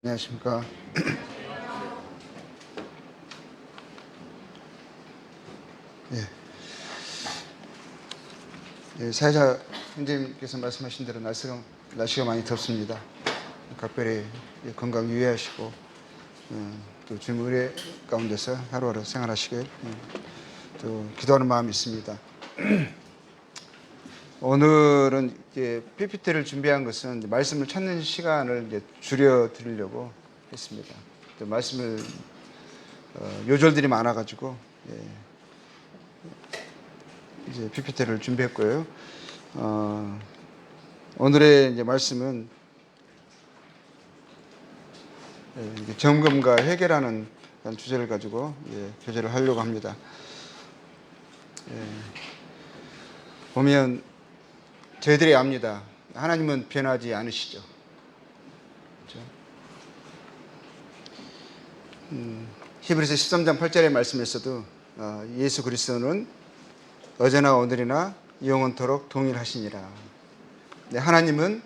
안녕하십니까. 사회자 형제님께서 말씀하신 대로 날씨가 많이 덥습니다. 각별히 건강 유의하시고 또 주님 의뢰 가운데서 하루하루 생활하시길 또 기도하는 마음이 있습니다. 오늘은 PPT를 준비한 것은 말씀을 찾는 시간을 줄여 드리려고 했습니다. 또 말씀을 요절들이 많아가지고 이제 PPT를 준비했고요. 오늘의 이제 말씀은 점검과 회개라는 주제를 가지고 교제를 하려고 합니다. 보면 저희들이 압니다. 하나님은 변하지 않으시죠. 그렇죠? 히브리서 13장 8절의 말씀에서도 예수 그리스도는 어제나 오늘이나 영원토록 동일하시니라. 하나님은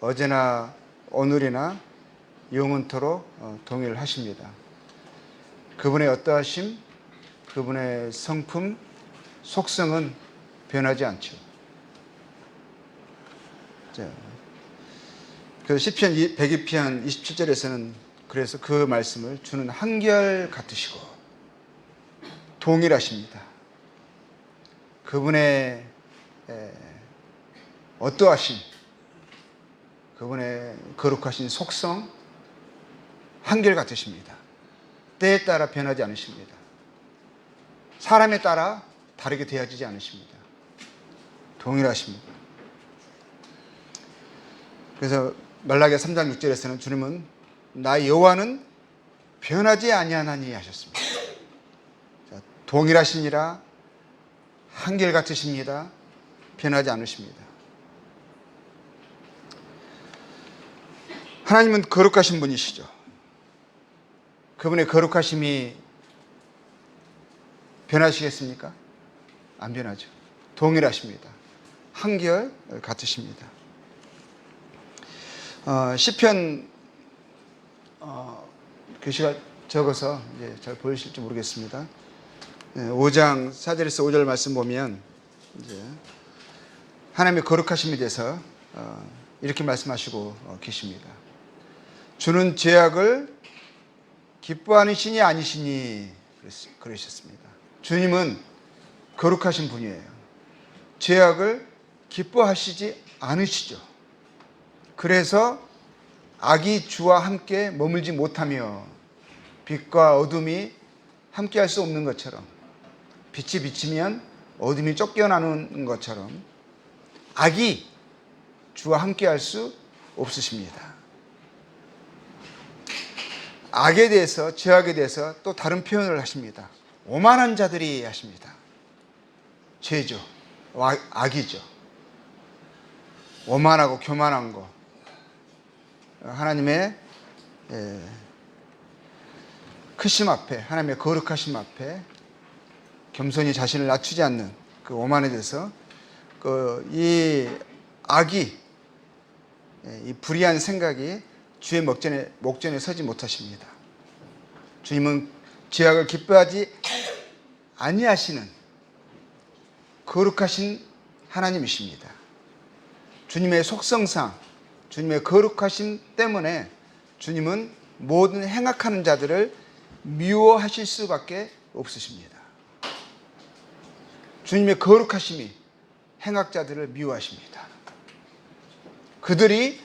어제나 오늘이나 영원토록 동일하십니다. 그분의 어떠하심, 그분의 성품, 속성은 변하지 않죠. 그 시편 102편 27절에서는 그래서 그 말씀을 주는 한결 같으시고 동일하십니다. 그분의 어떠하심, 그분의 거룩하신 속성 한결 같으십니다. 때에 따라 변하지 않으십니다. 사람에 따라 다르게 되어지지 않으십니다. 동일하십니다. 그래서 말라기야 3장 6절에서는 주님은 나 여호와는 변하지 아니하나니 하셨습니다. 자, 동일하시니라, 한결같으십니다. 변하지 않으십니다. 하나님은 거룩하신 분이시죠. 그분의 거룩하심이 변하시겠습니까? 안 변하죠. 동일하십니다. 한결 같으십니다. 시편 글씨가 적어서 잘 보이실지 모르겠습니다. 5장 4절에서 5절 말씀 보면 이제 하나님의 거룩하심에 대해서 이렇게 말씀하시고 계십니다. 주는 죄악을 기뻐하는 신이 아니시니 그러셨습니다. 주님은 거룩하신 분이에요. 죄악을 기뻐하시지 않으시죠. 그래서 악이 주와 함께 머물지 못하며 빛과 어둠이 함께 할 수 없는 것처럼, 빛이 비치면 어둠이 쫓겨나는 것처럼 악이 주와 함께 할 수 없으십니다. 악에 대해서, 죄악에 대해서 또 다른 표현을 하십니다. 오만한 자들이 하십니다. 죄죠. 악이죠. 오만하고 교만한 거. 하나님의 크심 앞에, 하나님의 거룩하심 앞에 겸손히 자신을 낮추지 않는 그 오만에 대해서 이 악이, 이 불의한 생각이 주의 목전에 서지 못하십니다. 주님은 죄악을 기뻐하지 아니하시는 거룩하신 하나님이십니다. 주님의 속성상, 주님의 거룩하심 때문에 주님은 모든 행악하는 자들을 미워하실 수밖에 없으십니다. 주님의 거룩하심이 행악자들을 미워하십니다. 그들이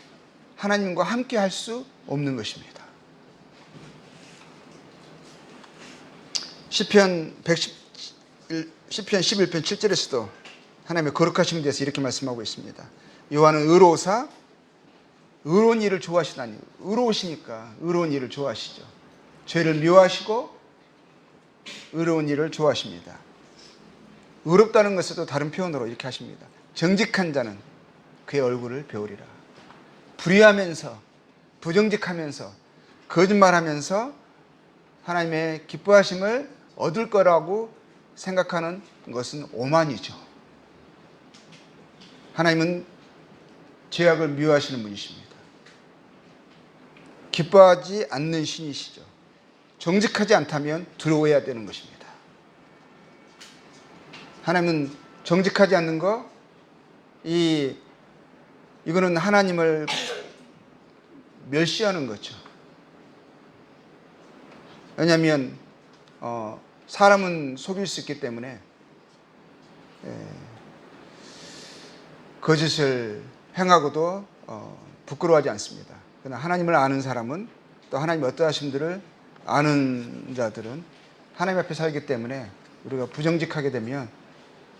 하나님과 함께 할 수 없는 것입니다. 시편 11편 7절에서도 하나님의 거룩하심에 대해서 이렇게 말씀하고 있습니다. 여호와는 의로우사 의로운 일을 좋아하시다니. 의로우시니까 의로운 일을 좋아하시죠. 죄를 미워하시고 의로운 일을 좋아하십니다. 의롭다는 것에도 다른 표현으로 이렇게 하십니다. 정직한 자는 그의 얼굴을 배우리라. 불의하면서, 부정직하면서, 거짓말하면서 하나님의 기뻐하심을 얻을 거라고 생각하는 것은 오만이죠. 하나님은 죄악을 미워하시는 분이십니다. 기뻐하지 않는 신이시죠. 정직하지 않다면 두려워해야 되는 것입니다. 하나님은 정직하지 않는 거, 이거는 하나님을 멸시하는 거죠. 왜냐하면 사람은 속일 수 있기 때문에 거짓을 행하고도 부끄러워하지 않습니다. 그러나 하나님을 아는 사람은, 또 하나님 어떠하심들을 아는 자들은 하나님 앞에 살기 때문에 우리가 부정직하게 되면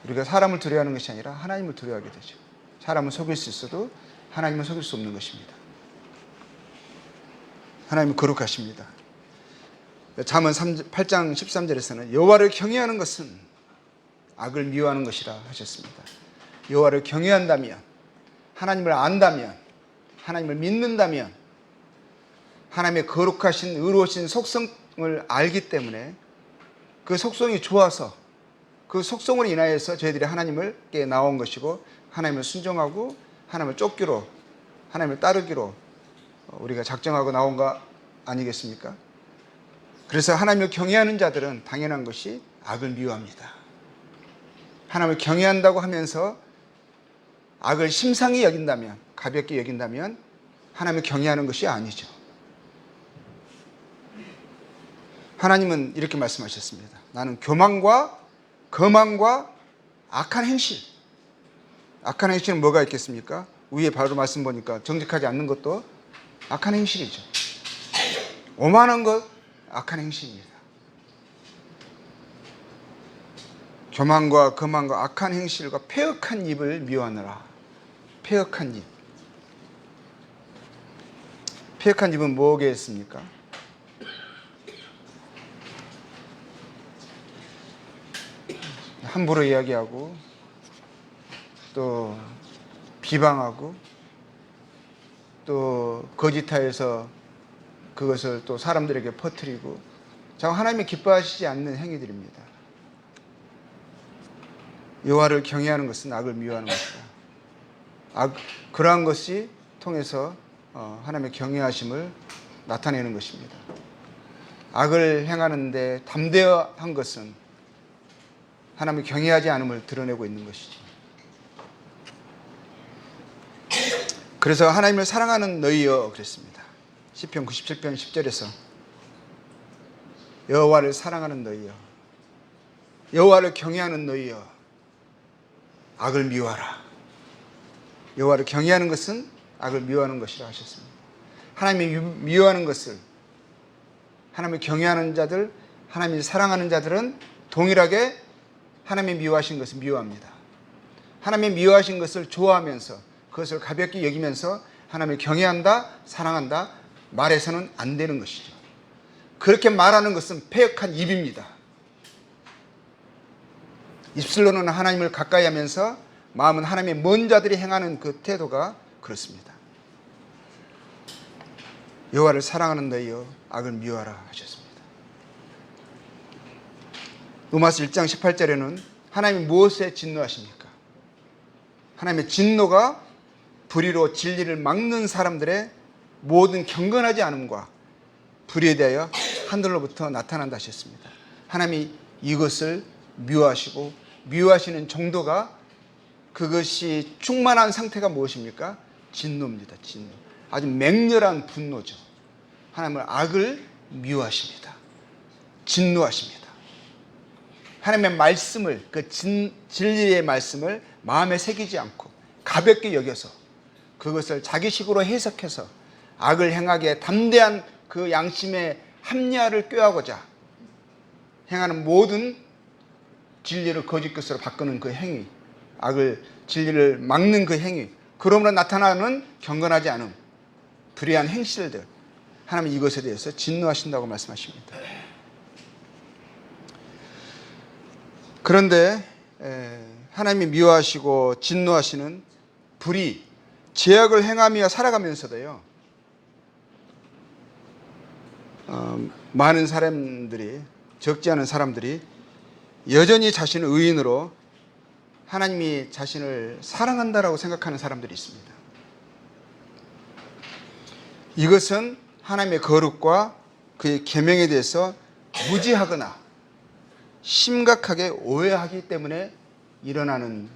우리가 사람을 두려워하는 것이 아니라 하나님을 두려워하게 되죠. 사람을 속일 수 있어도 하나님은 속일 수 없는 것입니다. 하나님은 거룩하십니다. 잠언 8장 13절에서는 여호와를 경외하는 것은 악을 미워하는 것이라 하셨습니다. 여호와를 경외한다면, 하나님을 안다면, 하나님을 믿는다면, 하나님의 거룩하신 의로우신 속성을 알기 때문에 그 속성이 좋아서 그 속성으로 인하여서 저희들이 하나님께 나온 것이고, 하나님을 순종하고 하나님을 쫓기로, 하나님을 따르기로 우리가 작정하고 나온 거 아니겠습니까? 그래서 하나님을 경외하는 자들은 당연한 것이 악을 미워합니다. 하나님을 경외한다고 하면서 악을 심상히 여긴다면, 가볍게 여긴다면 하나님을 경외하는 것이 아니죠. 하나님은 이렇게 말씀하셨습니다. 나는 교만과 거만과 악한 행실. 악한 행실은 뭐가 있겠습니까? 위에 바로 말씀 보니까 정직하지 않는 것도 악한 행실이죠. 오만한 것 악한 행실입니다. 교만과 거만과 악한 행실과 패역한 입을 미워하느라. 패역한 입. 패역한 입은 뭐겠습니까? 함부로 이야기하고, 또 비방하고, 또 거짓하여서 그것을 또 사람들에게 퍼뜨리고, 하나님이 기뻐하시지 않는 행위들입니다. 여호와를 경외하는 것은 악을 미워하는 것이다. 그러한 것이 통해서 하나님의 경외하심을 나타내는 것입니다. 악을 행하는데 담대한 것은 하나님을 경외하지 않음을 드러내고 있는 것이죠. 그래서 하나님을 사랑하는 너희여 그랬습니다. 시편 97편 10절에서 여호와를 사랑하는 너희여, 여호와를 경외하는 너희여, 악을 미워하라. 여호와를 경외하는 것은 악을 미워하는 것이라 하셨습니다. 하나님이 미워하는 것을, 하나님을 경외하는 자들, 하나님을 사랑하는 자들은 동일하게 하나님이 미워하신 것을 미워합니다. 하나님이 미워하신 것을 좋아하면서, 그것을 가볍게 여기면서 하나님을 경외한다, 사랑한다 말해서는 안 되는 것이죠. 그렇게 말하는 것은 패역한 입입니다. 입술로는 하나님을 가까이 하면서 마음은 하나님의 먼 자들이 행하는 그 태도가 그렇습니다. 여호와를 사랑하는 너희여, 악을 미워하라 하셨습니다. 로마서 1장 18절에는 하나님이 무엇에 진노하십니까? 하나님의 진노가 불의로 진리를 막는 사람들의 모든 경건하지 않음과 불의에 대하여 하늘로부터 나타난다 하셨습니다. 하나님이 이것을 미워하시고, 미워하시는 정도가, 그것이 충만한 상태가 무엇입니까? 진노입니다. 진노. 아주 맹렬한 분노죠. 하나님은 악을 미워하십니다. 진노하십니다. 하나님의 말씀을, 그 진리의 말씀을 마음에 새기지 않고 가볍게 여겨서 그것을 자기식으로 해석해서 악을 행하기에 담대한 그 양심의 합리화를 꾀하고자 행하는 모든 진리를 거짓 것으로 바꾸는 그 행위, 진리를 막는 그 행위, 그러므로 나타나는 경건하지 않음, 불의한 행실들, 하나님은 이것에 대해서 진노하신다고 말씀하십니다. 그런데 하나님이 미워하시고 진노하시는 불의, 죄악을 행하며 살아가면서도요, 많은 사람들이, 적지 않은 사람들이 여전히 자신을 의인으로 하나님이 자신을 사랑한다라고 생각하는 사람들이 있습니다. 이것은 하나님의 거룩과 그의 계명에 대해서 무지하거나 심각하게 오해하기 때문에 일어나는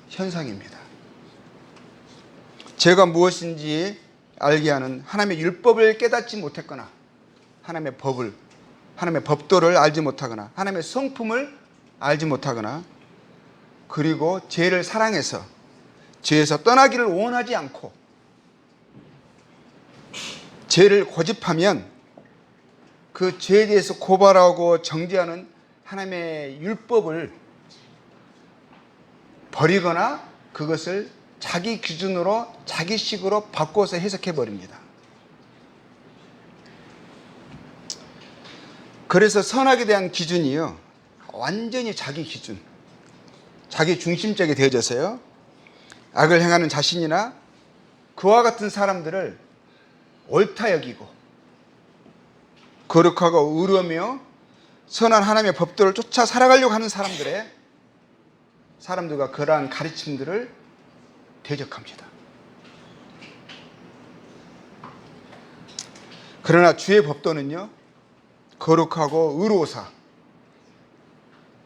현상입니다. 죄가 무엇인지 알게 하는 하나님의 율법을 깨닫지 못했거나 하나님의 법도를 알지 못하거나 하나님의 성품을 알지 못하거나 그리고 죄를 사랑해서 죄에서 떠나기를 원하지 않고 죄를 고집하면 그 죄에 대해서 고발하고 정죄하는 하나님의 율법을 버리거나 그것을 자기 기준으로 자기식으로 바꿔서 해석해 버립니다. 그래서 선악에 대한 기준이요 완전히 자기 기준, 자기 중심적이 되어져서요 악을 행하는 자신이나 그와 같은 사람들을 옳다 여기고 거룩하고 의로우며 선한 하나님의 법도를 쫓아 살아가려고 하는 사람들과 그러한 가르침들을 대적합니다. 그러나 주의 법도는요 거룩하고 의로우사,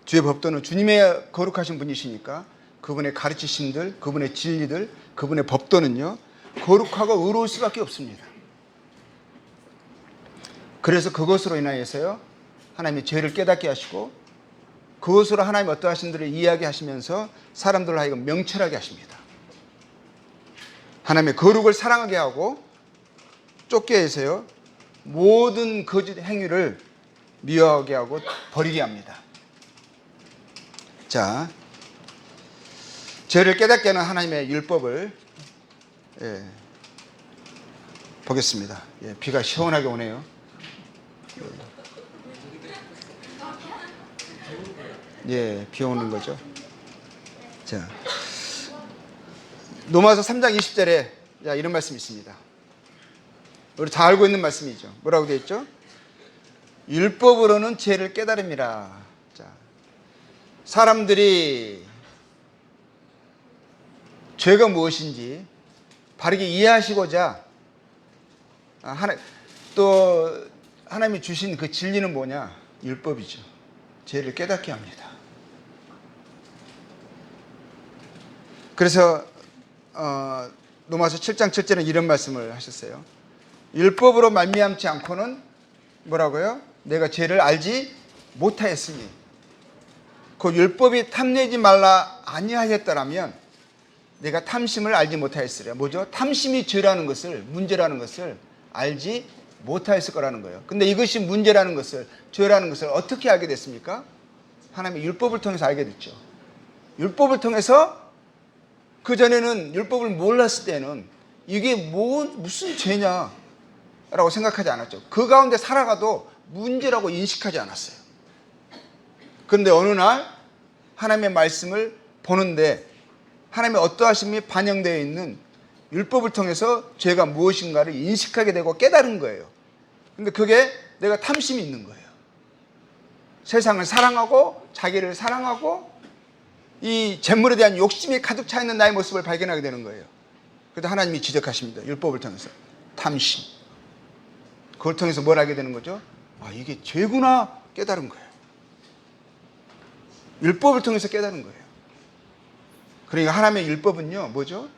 주의 법도는 주님의 거룩하신 분이시니까 그분의 가르치심들, 그분의 진리들, 그분의 법도는요 거룩하고 의로울 수밖에 없습니다. 그래서 그것으로 인하여서요 하나님이 죄를 깨닫게 하시고 그것으로 하나님 어떠하신 들을 이야기하시면서 사람들을 하여금 명철하게 하십니다. 하나님의 거룩을 사랑하게 하고 쫓게 해서요 모든 거짓 행위를 미워하게 하고 버리게 합니다. 자, 죄를 깨닫게 하는 하나님의 율법을 보겠습니다. 비가 시원하게 오네요. 비 오는 거죠. 자, 로마서 3장 20절에 이런 말씀이 있습니다. 우리 다 알고 있는 말씀이죠. 뭐라고 되어 있죠? 율법으로는 죄를 깨달음이라. 자, 사람들이 죄가 무엇인지 바르게 이해하시고자 또 하나님이 주신 그 진리는 뭐냐? 율법이죠. 죄를 깨닫게 합니다. 그래서 로마서 7장 7절에 이런 말씀을 하셨어요. 율법으로 말미암지 않고는 뭐라고요? 내가 죄를 알지 못하였으니 그 율법이 탐내지 말라 아니하였더라면 내가 탐심을 알지 못하였으리라. 뭐죠? 탐심이 죄라는 것을, 문제라는 것을 알지 못하였을 거라는 거예요. 근데 이것이 문제라는 것을, 죄라는 것을 어떻게 알게 됐습니까? 하나님의 율법을 통해서 알게 됐죠. 율법을 통해서 그전에는 율법을 몰랐을 때는 이게 무슨 죄냐 라고 생각하지 않았죠. 그 가운데 살아가도 문제라고 인식하지 않았어요. 그런데 어느 날 하나님의 말씀을 보는데 하나님의 어떠하심이 반영되어 있는 율법을 통해서 죄가 무엇인가를 인식하게 되고 깨달은 거예요. 근데 그게 내가 탐심이 있는 거예요. 세상을 사랑하고 자기를 사랑하고 이 재물에 대한 욕심이 가득 차 있는 나의 모습을 발견하게 되는 거예요. 그래서 하나님이 지적하십니다. 율법을 통해서. 탐심. 그걸 통해서 뭘 하게 되는 거죠? 이게 죄구나 깨달은 거예요. 율법을 통해서 깨달은 거예요. 그러니까 하나님의 율법은요 뭐죠?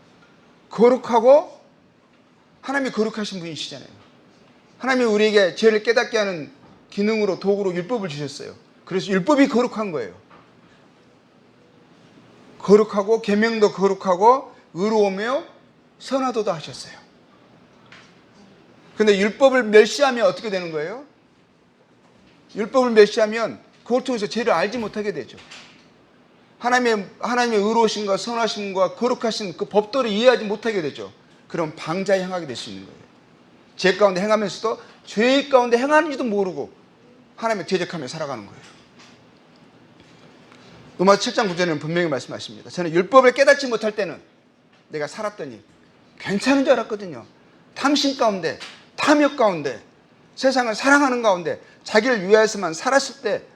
거룩하고 하나님이 거룩하신 분이시잖아요. 하나님이 우리에게 죄를 깨닫게 하는 기능으로 도구로 율법을 주셨어요. 그래서 율법이 거룩한 거예요. 거룩하고 계명도 거룩하고 의로우며 선하도다 하셨어요. 그런데 율법을 멸시하면 어떻게 되는 거예요? 율법을 멸시하면 그걸 통해서 죄를 알지 못하게 되죠. 하나님의 의로우심과 선하심과 거룩하신 그 법도를 이해하지 못하게 되죠. 그럼 방자에 행하게 될 수 있는 거예요. 죄 가운데 행하면서도 죄 가운데 행하는지도 모르고 하나님의 대적하며 살아가는 거예요. 로마서 7장 9절에는 분명히 말씀하십니다. 저는 율법을 깨닫지 못할 때는 내가 살았더니 괜찮은 줄 알았거든요. 탐심 가운데, 탐욕 가운데, 세상을 사랑하는 가운데 자기를 위하여서만 살았을 때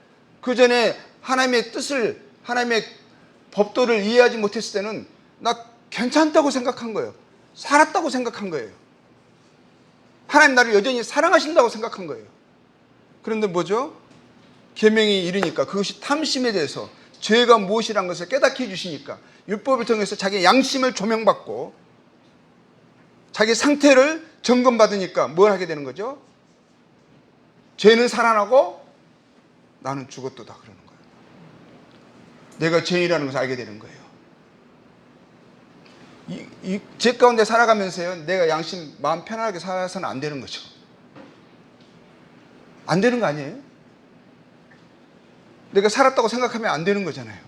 그 전에 하나님의 뜻을, 하나님의 법도를 이해하지 못했을 때는 나 괜찮다고 생각한 거예요. 살았다고 생각한 거예요. 하나님 나를 여전히 사랑하신다고 생각한 거예요. 그런데 뭐죠? 계명이 이르니까 그것이 탐심에 대해서 죄가 무엇이라는 것을 깨닫게 해주시니까 율법을 통해서 자기의 양심을 조명받고 자기 상태를 점검받으니까 뭘 하게 되는 거죠? 죄는 살아나고 나는 죽었도다 그러는 거예요. 내가 죄인이라는 것을 알게 되는 거예요. 죄 가운데 살아가면서요, 내가 양심 마음 편안하게 살아서는 안 되는 거죠. 안 되는 거 아니에요? 내가 살았다고 생각하면 안 되는 거잖아요.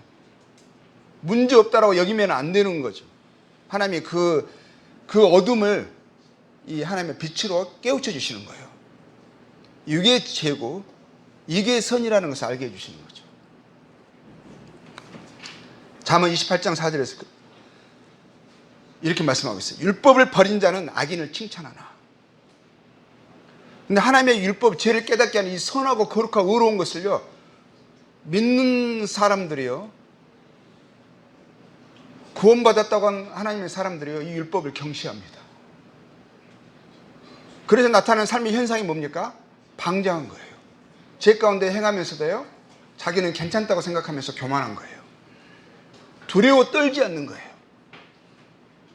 문제 없다라고 여기면 안 되는 거죠. 하나님이 그 어둠을 이 하나님의 빛으로 깨우쳐 주시는 거예요. 이게 죄고 이게 선이라는 것을 알게 해주시는 거죠. 잠언 28장 4절에서 이렇게 말씀하고 있어요. 율법을 버린 자는 악인을 칭찬하나. 근데 하나님의 율법, 죄를 깨닫게 하는 이 선하고 거룩하고 의로운 것을요, 믿는 사람들이요, 구원받았다고 한 하나님의 사람들이요, 이 율법을 경시합니다. 그래서 나타나는 삶의 현상이 뭡니까? 방장한 거예요. 죄 가운데 행하면서도요, 자기는 괜찮다고 생각하면서 교만한 거예요. 두려워 떨지 않는 거예요.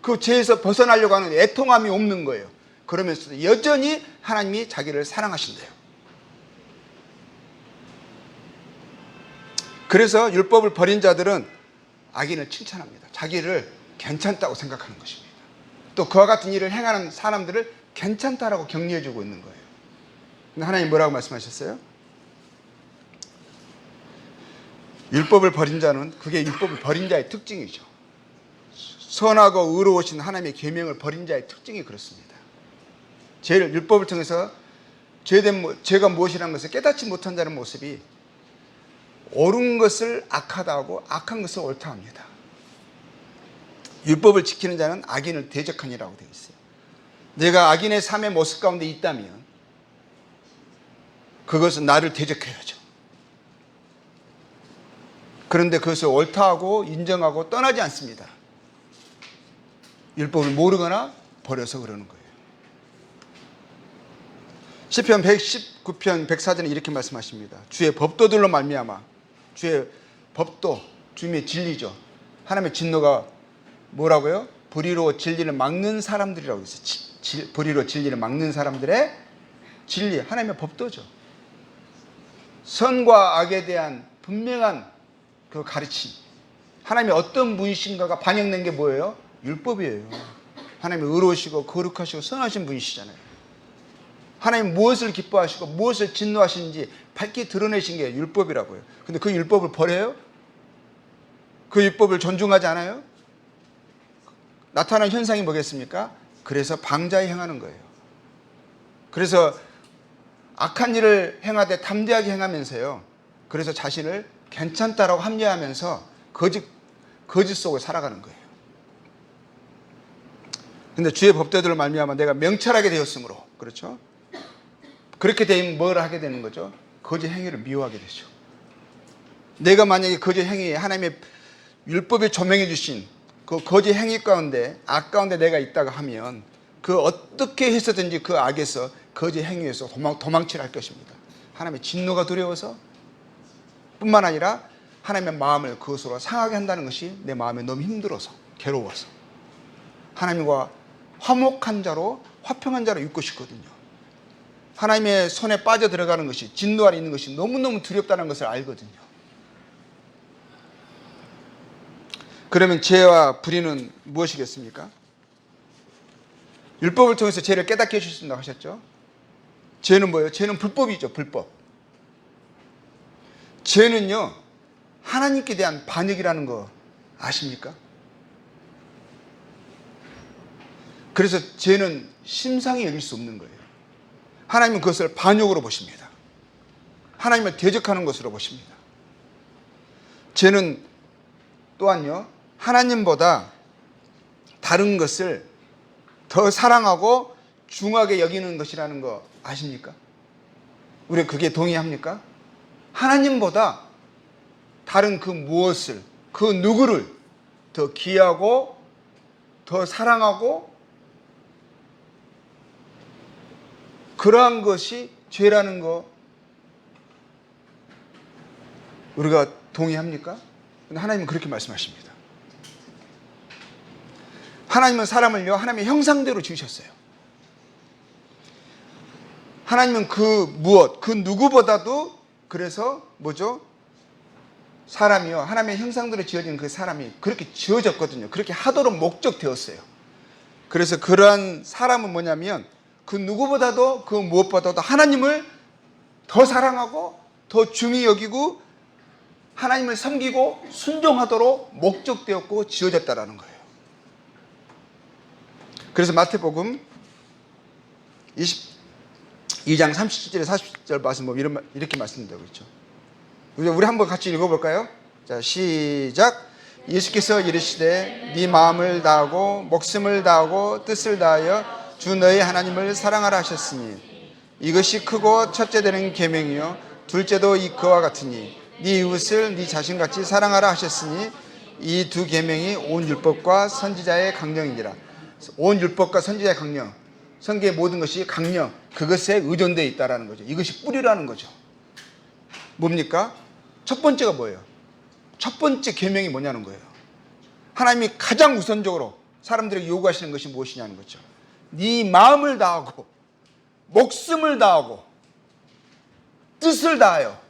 그 죄에서 벗어나려고 하는 애통함이 없는 거예요. 그러면서도 여전히 하나님이 자기를 사랑하신대요. 그래서 율법을 버린 자들은 악인을 칭찬합니다. 자기를 괜찮다고 생각하는 것입니다. 또 그와 같은 일을 행하는 사람들을 괜찮다라고 격려해주고 있는 거예요. 근데 하나님 뭐라고 말씀하셨어요? 율법을 버린 자는, 그게 율법을 버린 자의 특징이죠. 선하고 의로우신 하나님의 계명을 버린 자의 특징이 그렇습니다. 율법을 통해서 죄가 무엇이라는 것을 깨닫지 못한 자의 모습이 옳은 것을 악하다 하고 악한 것을 옳다 합니다. 율법을 지키는 자는 악인을 대적하니라고 되어 있어요. 내가 악인의 삶의 모습 가운데 있다면 그것은 나를 대적해야죠. 그런데 그것을 옳다 하고 인정하고 떠나지 않습니다. 율법을 모르거나 버려서 그러는 거예요. 시편 119편 104절에 이렇게 말씀하십니다. 주의 법도들로 말미암아, 주의 법도, 주님의 진리죠. 하나님의 진노가 뭐라고요? 불의로 진리를 막는 사람들이라고 했어요. 불의로 진리를 막는 사람들의 진리, 하나님의 법도죠. 선과 악에 대한 분명한 그 가르침, 하나님의 어떤 분이신가가 반영된 게 뭐예요? 율법이에요. 하나님이 의로우시고 거룩하시고 선하신 분이시잖아요. 하나님 무엇을 기뻐하시고 무엇을 진노하시는지 밝게 드러내신 게 율법이라고요. 근데 그 율법을 버려요? 그 율법을 존중하지 않아요? 나타나는 현상이 뭐겠습니까? 그래서 방자에 행하는 거예요. 그래서 악한 일을 행하되 담대하게 행하면서요, 그래서 자신을 괜찮다라고 합리화하면서 거짓 속을 살아가는 거예요. 근데 주의 법도들을 말미암아 내가 명철하게 되었으므로, 그렇죠? 그렇게 되면 뭘 하게 되는 거죠? 거짓 행위를 미워하게 되죠. 내가 만약에 거짓 행위에 하나님의 율법에 조명해 주신 그 거짓 행위 가운데, 악 가운데 내가 있다가 하면 그 어떻게 해서든지 그 악에서, 거짓 행위에서 도망치려 할 것입니다. 하나님의 진노가 두려워서 뿐만 아니라 하나님의 마음을 그것으로 상하게 한다는 것이 내 마음에 너무 힘들어서, 괴로워서 하나님과 화목한 자로, 화평한 자로 있고 싶거든요. 하나님의 손에 빠져 들어가는 것이, 진노 아래 있는 것이 너무너무 두렵다는 것을 알거든요. 그러면 죄와 불의는 무엇이겠습니까? 율법을 통해서 죄를 깨닫게 해주신다고 하셨죠. 죄는 뭐예요? 죄는 불법이죠. 불법. 죄는요, 하나님께 대한 반역이라는 거 아십니까? 그래서 죄는 심상히 여길 수 없는 거예요. 하나님은 그것을 반역으로 보십니다. 하나님을 대적하는 것으로 보십니다. 죄는 또한요, 하나님보다 다른 것을 더 사랑하고 중하게 여기는 것이라는 거 아십니까? 우리 그게 동의합니까? 하나님보다 다른 그 무엇을, 그 누구를 더 귀하고 더 사랑하고 그러한 것이 죄라는 거 우리가 동의합니까? 근데 하나님은 그렇게 말씀하십니다. 하나님은 사람을요, 하나님의 형상대로 지으셨어요. 하나님은 그 누구보다도 그래서 뭐죠? 사람이요, 하나님의 형상대로 지어진 그 사람이 그렇게 지어졌거든요. 그렇게 하도록 목적되었어요. 그래서 그러한 사람은 뭐냐면 그 누구보다도 그 무엇보다도 하나님을 더 사랑하고 더 중히 여기고 하나님을 섬기고 순종하도록 목적되었고 지어졌다라는 거예요. 그래서 마태복음 22장 37절에 40절 말씀 보면 이렇게 말씀되고 있죠. 우리 한번 같이 읽어볼까요? 자, 시작. 예수께서 이르시되 네 마음을 다하고 목숨을 다하고 뜻을 다하여 주 너희 하나님을 사랑하라 하셨으니 이것이 크고 첫째 되는 계명이요 둘째도 그와 같으니 네 이웃을 네 자신같이 사랑하라 하셨으니 이 두 계명이 온 율법과 선지자의 강령이니라. 온 율법과 선지자의 강령, 성경의 모든 것이 강령, 그것에 의존되어 있다는 거죠. 이것이 뿌리라는 거죠. 뭡니까? 첫 번째가 뭐예요? 첫 번째 계명이 뭐냐는 거예요. 하나님이 가장 우선적으로 사람들에게 요구하시는 것이 무엇이냐는 거죠. 네 마음을 다하고 목숨을 다하고 뜻을 다하여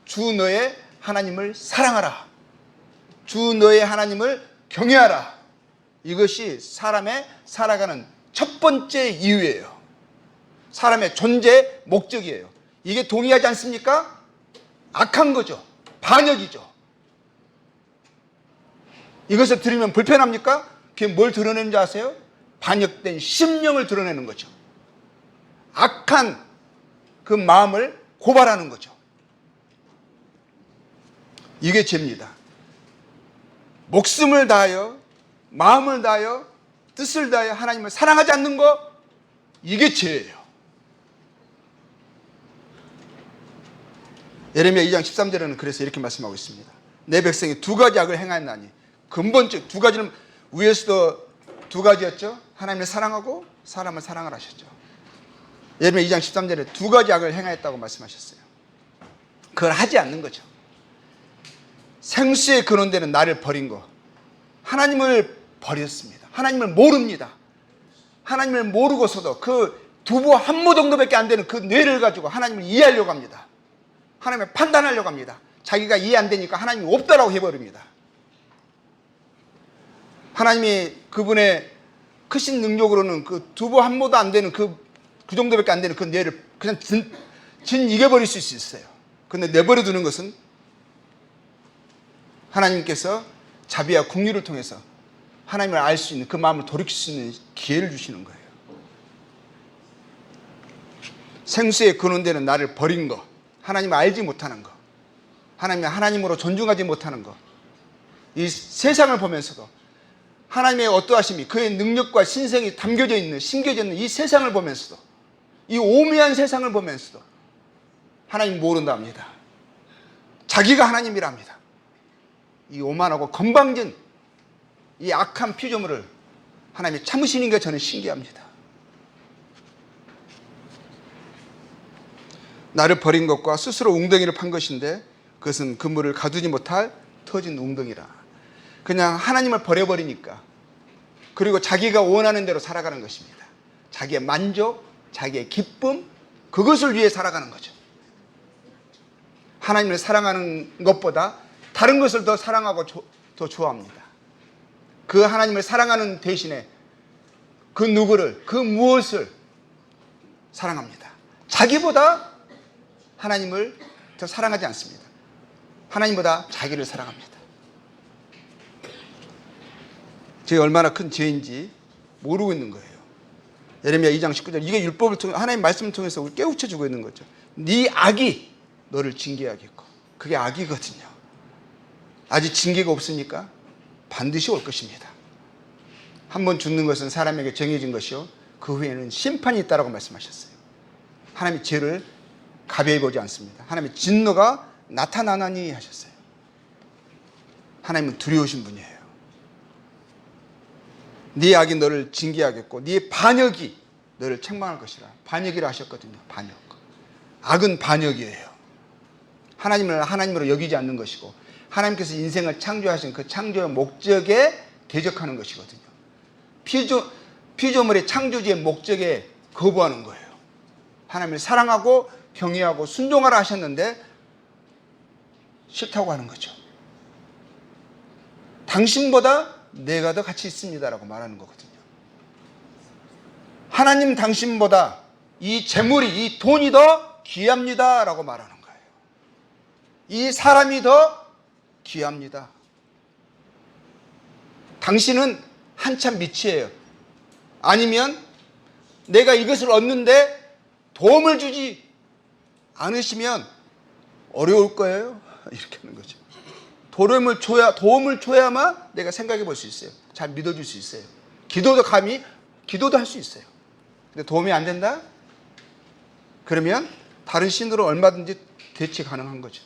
주 너의 하나님을 사랑하라. 주 너의 하나님을 경외하라. 이것이 사람의 살아가는 첫 번째 이유예요. 사람의 존재 목적이에요. 이게 동의하지 않습니까? 악한 거죠. 반역이죠. 이것을 들으면 불편합니까? 그게 뭘 드러내는지 아세요? 반역된 심령을 드러내는 거죠. 악한 그 마음을 고발하는 거죠. 이게 죄입니다. 목숨을 다하여 마음을 다하여 뜻을 다하여 하나님을 사랑하지 않는 거, 이게 죄예요. 예레미야 2장 13절에는 그래서 이렇게 말씀하고 있습니다. 내 백성이 두 가지 악을 행하였나니, 근본적 두 가지는 위에서도 두 가지였죠. 하나님을 사랑하고 사람을 사랑을 하셨죠. 예레미야 2장 13절에 두 가지 악을 행하였다고 말씀하셨어요. 그걸 하지 않는 거죠. 생수의 근원되는 나를 버린 거, 하나님을 버렸습니다. 하나님을 모릅니다. 하나님을 모르고서도 그 두부 한 모 정도밖에 안 되는 그 뇌를 가지고 하나님을 이해하려고 합니다. 하나님을 판단하려고 합니다. 자기가 이해 안 되니까 하나님이 없다라고 해버립니다. 하나님이 그분의 크신 능력으로는 그 두부 한 모도 안 되는 그 정도밖에 안 되는 그 뇌를 그냥 진 이겨버릴 수 있어요. 근데 내버려 두는 것은 하나님께서 자비와 긍휼을 통해서 하나님을 알 수 있는 그 마음을 돌이킬 수 있는 기회를 주시는 거예요. 생수의 근원되는 나를 버린 거, 하나님을 알지 못하는 거, 하나님을 하나님으로 존중하지 못하는 거, 이 세상을 보면서도 하나님의 어떠하심이 그의 능력과 신성이 담겨져 있는, 심겨져 있는 이 세상을 보면서도, 이 오묘한 세상을 보면서도 하나님 모른다 합니다. 자기가 하나님이라 합니다. 이 오만하고 건방진 이 악한 피조물을 하나님이 참으시는 게 저는 신기합니다. 나를 버린 것과 스스로 웅덩이를 판 것인데 그것은 그물을 가두지 못할 터진 웅덩이라. 그냥 하나님을 버려버리니까, 그리고 자기가 원하는 대로 살아가는 것입니다. 자기의 만족, 자기의 기쁨, 그것을 위해 살아가는 거죠. 하나님을 사랑하는 것보다 다른 것을 더 사랑하고 더 좋아합니다. 그 하나님을 사랑하는 대신에 그 누구를, 그 무엇을 사랑합니다. 자기보다 하나님을 더 사랑하지 않습니다. 하나님보다 자기를 사랑합니다. 제가 얼마나 큰 죄인지 모르고 있는 거예요. 예레미야 2장 19절, 이게 율법을 통해 하나님 말씀을 통해서 우리 깨우쳐 주고 있는 거죠. 네 악이 너를 징계하겠고, 그게 악이거든요. 아직 징계가 없으니까 반드시 올 것입니다. 한번 죽는 것은 사람에게 정해진 것이요, 그 후에는 심판이 있다라고 말씀하셨어요. 하나님이 죄를 가벼이 보지 않습니다. 하나님의 진노가 나타나나니 하셨어요. 하나님은 두려우신 분이에요. 네 악이 너를 징계하겠고 네 반역이 너를 책망할 것이라. 반역이라 하셨거든요. 반역. 악은 반역이에요. 하나님을 하나님으로 여기지 않는 것이고 하나님께서 인생을 창조하신 그 창조의 목적에 대적하는 것이거든요. 피조물의 창조주의 목적에 거부하는 거예요. 하나님을 사랑하고 경외하고 순종하라 하셨는데 싫다고 하는 거죠. 당신보다 내가 더 가치 있습니다라고 말하는 거거든요. 하나님 당신보다 이 재물이, 이 돈이 더 귀합니다라고 말하는 거예요. 이 사람이 더 귀합니다. 당신은 한참 밑이에요. 아니면 내가 이것을 얻는데 도움을 주지 않으시면 어려울 거예요. 이렇게 하는 거죠. 도움을 줘야만 내가 생각해 볼 수 있어요. 잘 믿어줄 수 있어요. 기도도 할 수 있어요. 근데 도움이 안 된다? 그러면 다른 신으로 얼마든지 대치 가능한 거죠.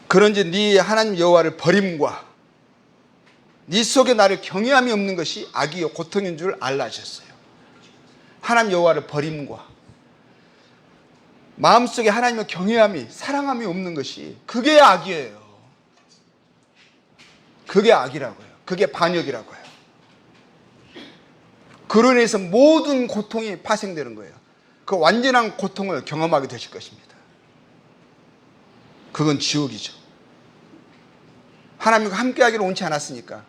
그런지 네 하나님 여호와를 버림과 네 속에 나를 경외함이 없는 것이 악이요 고통인 줄 알라 하셨어요. 하나님 여호와를 버림과 마음속에 하나님의 경외함이 사랑함이 없는 것이 그게 악이에요. 그게 악이라고요. 그게 반역이라고요. 그로 인해서 모든 고통이 파생되는 거예요. 그 완전한 고통을 경험하게 되실 것입니다. 그건 지옥이죠. 하나님과 함께하기를 원치 않았으니까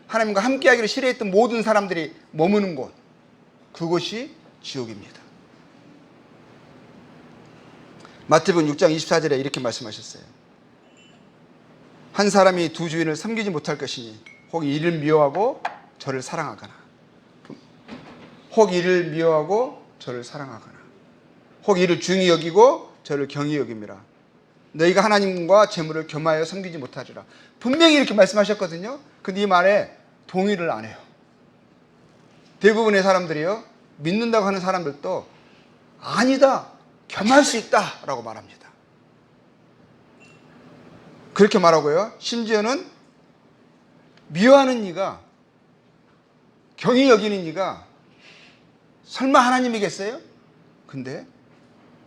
하나님과 함께하기를 싫어했던 모든 사람들이 머무는 곳, 그곳이 지옥입니다. 마태복음 6장 24절에 이렇게 말씀하셨어요. 한 사람이 두 주인을 섬기지 못할 것이니 혹 이를 미워하고 저를 사랑하거나 혹 이를 미워하고 저를 사랑하거나 혹 이를 중히 여기고 저를 경히 여김이라. 너희가 하나님과 재물을 겸하여 섬기지 못하리라. 분명히 이렇게 말씀하셨거든요. 근데 이 말에 동의를 안 해요. 대부분의 사람들이요, 믿는다고 하는 사람들도 아니다, 겸할 수 있다 라고 말합니다. 그렇게 말하고요, 심지어는 미워하는 이가, 경히 여기는 이가 설마 하나님이겠어요? 근데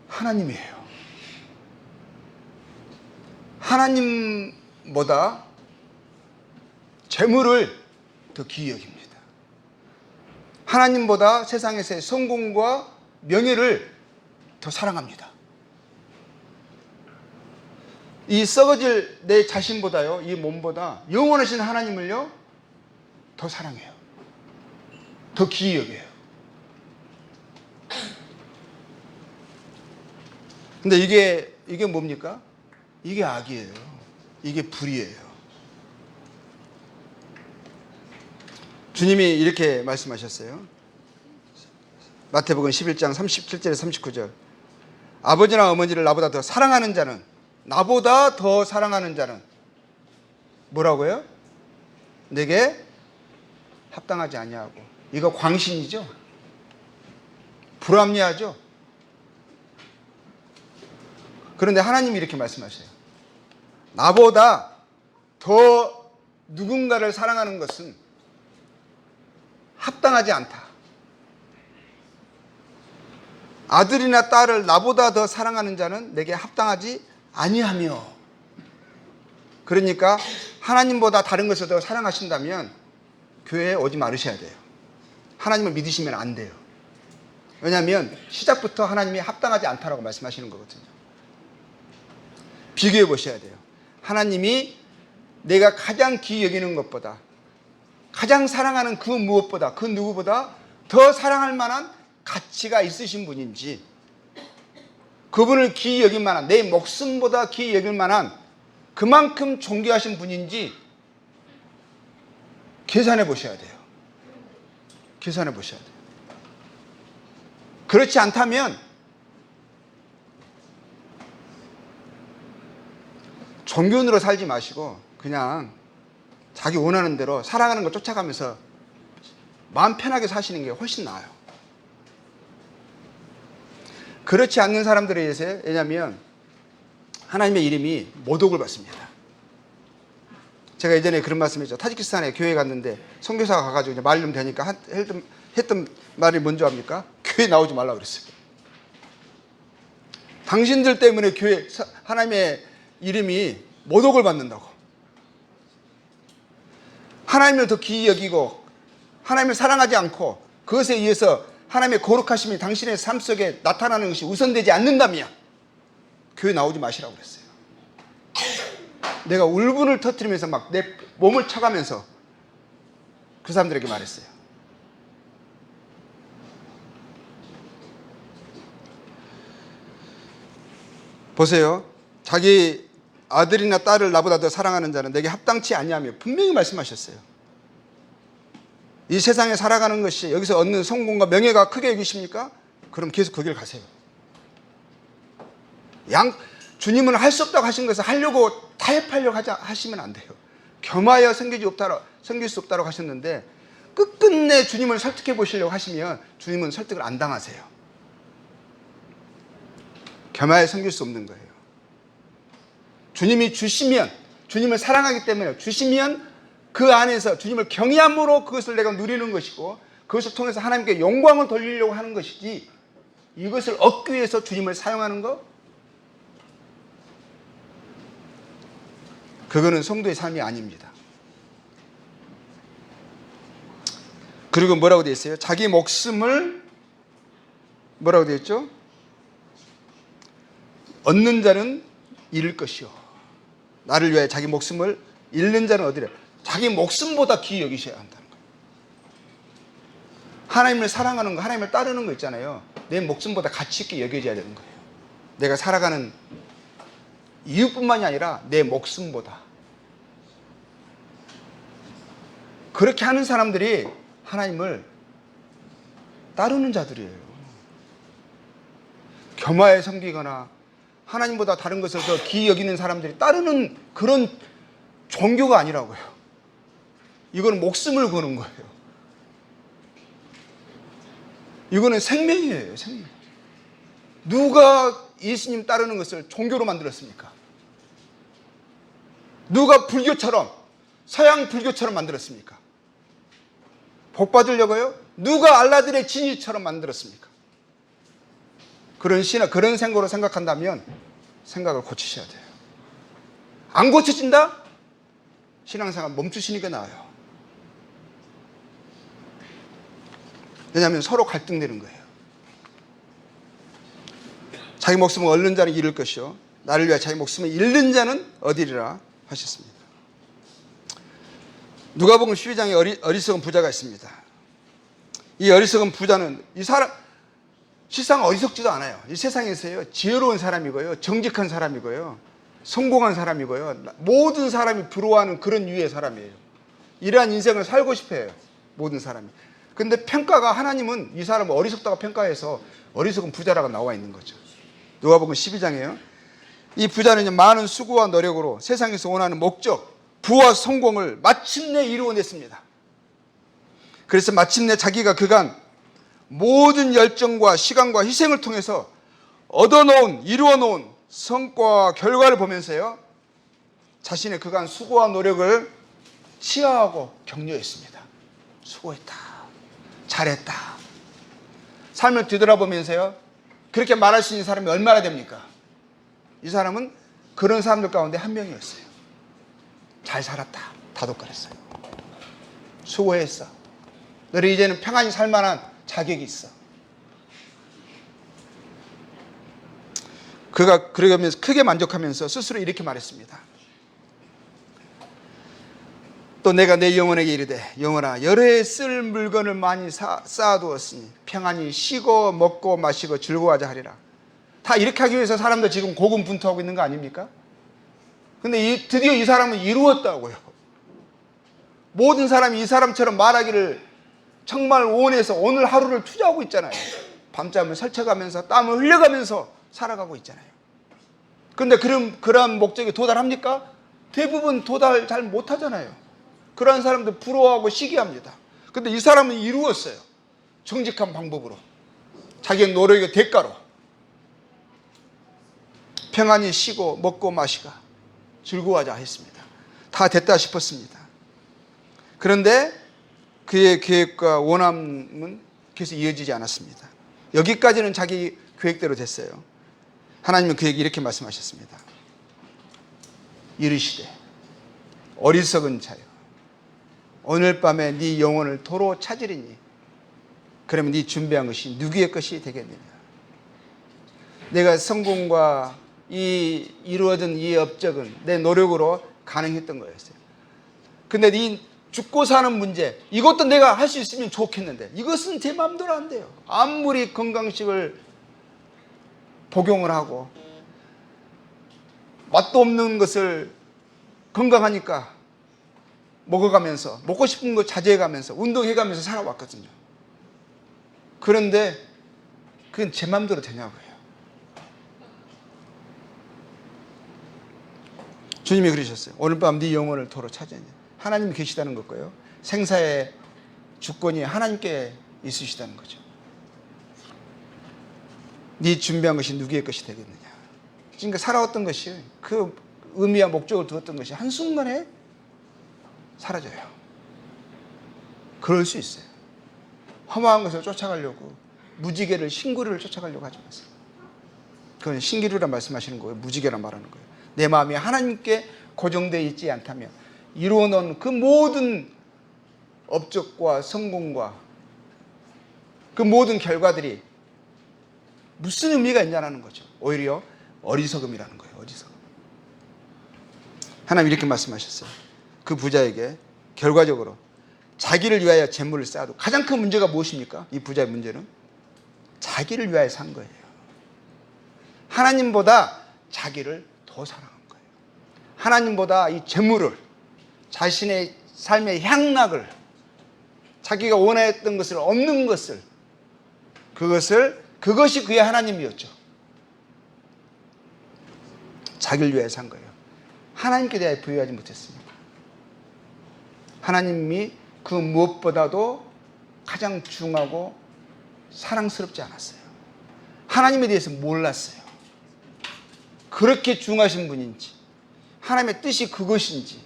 하나님이에요. 하나님보다 재물을 더 귀히 여깁니다. 하나님보다 세상에서의 성공과 명예를 더 사랑합니다. 이 썩어질 내 자신보다요, 이 몸보다 영원하신 하나님을요 더 사랑해요. 더 귀히 여겨요. 근데 이게 뭡니까? 이게 악이에요. 이게 불이에요. 주님이 이렇게 말씀하셨어요. 마태복음 11장 37절에 39절. 아버지나 어머니를 나보다 더 사랑하는 자는, 나보다 더 사랑하는 자는 뭐라고요? 내게 합당하지 아니하고. 이거 광신이죠? 불합리하죠? 그런데 하나님이 이렇게 말씀하세요. 나보다 더 누군가를 사랑하는 것은 합당하지 않다. 아들이나 딸을 나보다 더 사랑하는 자는 내게 합당하지 아니하며. 그러니까 하나님보다 다른 것을 더 사랑하신다면 교회에 오지 말으셔야 돼요. 하나님을 믿으시면 안 돼요. 왜냐하면 시작부터 하나님이 합당하지 않다라고 말씀하시는 거거든요. 비교해 보셔야 돼요. 하나님이 내가 가장 귀히 여기는 것보다, 가장 사랑하는 그 무엇보다, 그 누구보다 더 사랑할 만한 가치가 있으신 분인지, 그분을 귀히 여길 만한, 내 목숨보다 귀히 여길 만한 그만큼 존귀하신 분인지 계산해 보셔야 돼요. 계산해 보셔야 돼요. 그렇지 않다면 종교인으로 살지 마시고 그냥 자기 원하는 대로 사랑하는 걸 쫓아가면서 마음 편하게 사시는 게 훨씬 나아요. 그렇지 않는 사람들에 의해서, 왜냐하면 하나님의 이름이 모독을 받습니다. 제가 예전에 그런 말씀했죠. 타지키스탄에 교회 갔는데 선교사가 가가지고 이제 말 좀 되니까 했던 말이 뭔지 압니까? 교회 나오지 말라고 그랬어요. 당신들 때문에 교회, 하나님의 이름이 모독을 받는다고. 하나님을 더 귀히 여기고 하나님을 사랑하지 않고 그것에 의해서 하나님의 거룩하심이 당신의 삶 속에 나타나는 것이 우선되지 않는다면 교회 나오지 마시라고 그랬어요. 내가 울분을 터뜨리면서 막 내 몸을 쳐가면서 그 사람들에게 말했어요. 보세요. 자기 아들이나 딸을 나보다 더 사랑하는 자는 내게 합당치 아니하며 분명히 말씀하셨어요. 이 세상에 살아가는 것이 여기서 얻는 성공과 명예가 크게 여기십니까? 그럼 계속 그 길 가세요. 주님은 할 수 없다고 하신 것을 하려고 타협하려고 하시면 안 돼요. 겸하여 섬길 수 없다고 하셨는데 끝끝내 주님을 설득해 보시려고 하시면 주님은 설득을 안 당하세요. 겸하여 섬길 수 없는 거예요. 주님이 주시면, 주님을 사랑하기 때문에 주시면 그 안에서 주님을 경외함으로 그것을 내가 누리는 것이고 그것을 통해서 하나님께 영광을 돌리려고 하는 것이지, 이것을 얻기 위해서 주님을 사용하는 것, 그거는 성도의 삶이 아닙니다. 그리고 뭐라고 되어 있어요? 자기 목숨을 뭐라고 되어 있죠? 얻는 자는 잃을 것이요, 나를 위하여 자기 목숨을 잃는 자는 얻으리라. 자기 목숨보다 귀히 여기셔야 한다는 거예요. 하나님을 사랑하는 거, 하나님을 따르는 거 있잖아요. 내 목숨보다 가치 있게 여겨져야 되는 거예요. 내가 살아가는 이유뿐만이 아니라 내 목숨보다. 그렇게 하는 사람들이 하나님을 따르는 자들이에요. 겸하여 섬기거나 하나님보다 다른 것을 더 귀히 여기는 사람들이 따르는 그런 종교가 아니라고요. 이거는 목숨을 거는 거예요. 이거는 생명이에요, 생명. 누가 예수님 따르는 것을 종교로 만들었습니까? 누가 불교처럼, 서양 불교처럼 만들었습니까? 복 받으려고요? 누가 알라들의 진리처럼 만들었습니까? 그런 신화, 그런 생각으로 생각한다면 생각을 고치셔야 돼요. 안 고쳐진다? 신앙생활 멈추시는 게 나아요. 왜냐하면 서로 갈등되는 거예요. 자기 목숨을 얻는 자는 잃을 것이요, 나를 위하여 자기 목숨을 잃는 자는 얻으리라 하셨습니다. 누가복음 12장에 어리석은 부자가 있습니다. 이 어리석은 부자는 이 사람 실상 어리석지도 않아요. 이 세상에서요, 지혜로운 사람이고요, 정직한 사람이고요, 성공한 사람이고요, 모든 사람이 부러워하는 그런 유의 사람이에요. 이러한 인생을 살고 싶어해요, 모든 사람이. 근데 평가가, 하나님은 이 사람을 어리석다고 평가해서 어리석은 부자라고 나와 있는 거죠. 누가복음 12장에요. 이 부자는 많은 수고와 노력으로 세상에서 원하는 목적, 부와 성공을 마침내 이루어냈습니다. 그래서 마침내 자기가 그간 모든 열정과 시간과 희생을 통해서 얻어놓은, 이루어놓은 성과와 결과를 보면서요, 자신의 그간 수고와 노력을 치하하고 격려했습니다. 수고했다, 잘했다. 삶을 뒤돌아보면서요, 그렇게 말할 수 있는 사람이 얼마나 됩니까? 이 사람은 그런 사람들 가운데 한 명이었어요. 잘 살았다, 다독거렸어요. 수고했어. 너를 이제는 평안히 살만한 자격이 있어. 그가 그러면서 크게 만족하면서 스스로 이렇게 말했습니다. 또 내가 내 영혼에게 이르되, 영혼아, 여러 해 쓸 물건을 많이 쌓아두었으니 평안히 쉬고 먹고 마시고 즐거워하자 하리라. 다 이렇게 하기 위해서 사람들 지금 고군분투하고 있는 거 아닙니까? 근데 드디어 이 사람은 이루었다고요. 모든 사람이 이 사람처럼 말하기를 정말 원해서 오늘 하루를 투자하고 있잖아요. 밤잠을 설쳐가면서 땀을 흘려가면서 살아가고 있잖아요. 그런데 그런 목적에 도달합니까? 대부분 도달 잘 못하잖아요. 그러한 사람들 부러워하고 시기합니다. 그런데 이 사람은 이루었어요. 정직한 방법으로, 자기의 노력의 대가로 평안히 쉬고 먹고 마시고 즐거워하자 했습니다. 다 됐다 싶었습니다. 그런데 그의 계획과 원함은 계속 이어지지 않았습니다. 여기까지는 자기 계획대로 됐어요. 하나님은 그에게 이렇게 말씀하셨습니다. 이르시되 어리석은 자여, 오늘 밤에 네 영혼을 도로 찾으리니 그러면 네 준비한 것이 누구의 것이 되겠느냐. 내가 성공과 이루어진 이 업적은 내 노력으로 가능했던 거였어요. 근데 네 죽고 사는 문제, 이것도 내가 할 수 있으면 좋겠는데 이것은 제 마음대로 안 돼요. 아무리 건강식을 복용을 하고 맛도 없는 것을 건강하니까 먹어가면서, 먹고 싶은 거 자제해가면서, 운동해가면서 살아왔거든요. 그런데 그건 제 마음대로 되냐고요. 주님이 그러셨어요. 오늘 밤 네 영혼을 도로 찾으니. 하나님이 계시다는 거고요. 생사의 주권이 하나님께 있으시다는 거죠. 네 준비한 것이 누구의 것이 되겠느냐. 그러니까 살아왔던 것이, 그 의미와 목적을 두었던 것이 한순간에 사라져요. 그럴 수 있어요. 허무한 것을 쫓아가려고, 무지개를, 신기루를 쫓아가려고 하지 마세요. 그건 신기루라 말씀하시는 거예요. 무지개라 말하는 거예요. 내 마음이 하나님께 고정되어 있지 않다면 이루어놓은 그 모든 업적과 성공과 그 모든 결과들이 무슨 의미가 있냐는 거죠. 오히려 어리석음이라는 거예요. 어리석음. 하나님 이렇게 말씀하셨어요. 그 부자에게 결과적으로 자기를 위하여 재물을 쌓아도, 가장 큰 문제가 무엇입니까? 이 부자의 문제는 자기를 위하여 산 거예요. 하나님보다 자기를 더 사랑한 거예요. 하나님보다 이 재물을, 자신의 삶의 향락을, 자기가 원했던 것을, 없는 것을, 그것이 그의 하나님이었죠. 자기를 위해 산 거예요. 하나님께 대하여 부여하지 못했습니다. 하나님이 그 무엇보다도 가장 중하고 사랑스럽지 않았어요. 하나님에 대해서 몰랐어요. 그렇게 중하신 분인지, 하나님의 뜻이 그것인지,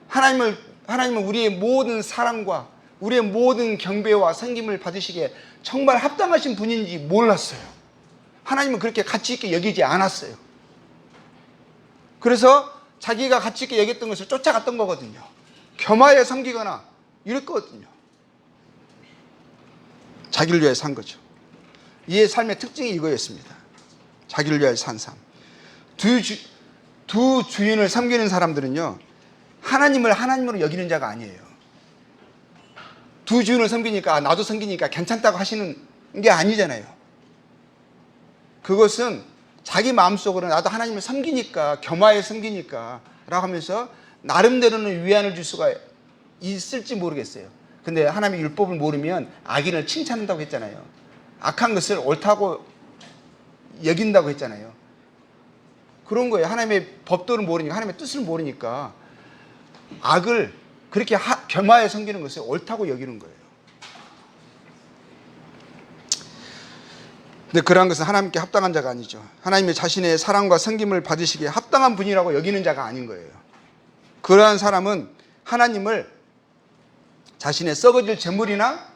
하나님은 우리의 모든 사랑과 우리의 모든 경배와 섬김을 받으시기에 정말 합당하신 분인지 몰랐어요. 하나님은 그렇게 가치 있게 여기지 않았어요. 그래서 자기가 가치 있게 여겼던 것을 쫓아갔던 거거든요. 겸하여 섬기거나 이랬거든요. 자기를 위해 산 거죠. 이의 삶의 특징이 이거였습니다. 자기를 위해 산 삶. 두 주인을 섬기는 사람들은요, 하나님을 하나님으로 여기는 자가 아니에요. 두 주인을 섬기니까, 나도 섬기니까 괜찮다고 하시는 게 아니잖아요. 그것은 자기 마음속으로 나도 하나님을 섬기니까, 겸하여 섬기니까 라고 하면서 나름대로는 위안을 줄 수가 있을지 모르겠어요. 근데 하나님의 율법을 모르면 악인을 칭찬한다고 했잖아요. 악한 것을 옳다고 여긴다고 했잖아요. 그런 거예요. 하나님의 법도를 모르니까, 하나님의 뜻을 모르니까 악을 그렇게 겸하여 섬기는 것을 옳다고 여기는 거예요. 근데 그러한 것은 하나님께 합당한 자가 아니죠. 하나님의 자신의 사랑과 섬김을 받으시기에 합당한 분이라고 여기는 자가 아닌 거예요. 그러한 사람은 하나님을 자신의 썩어질 재물이나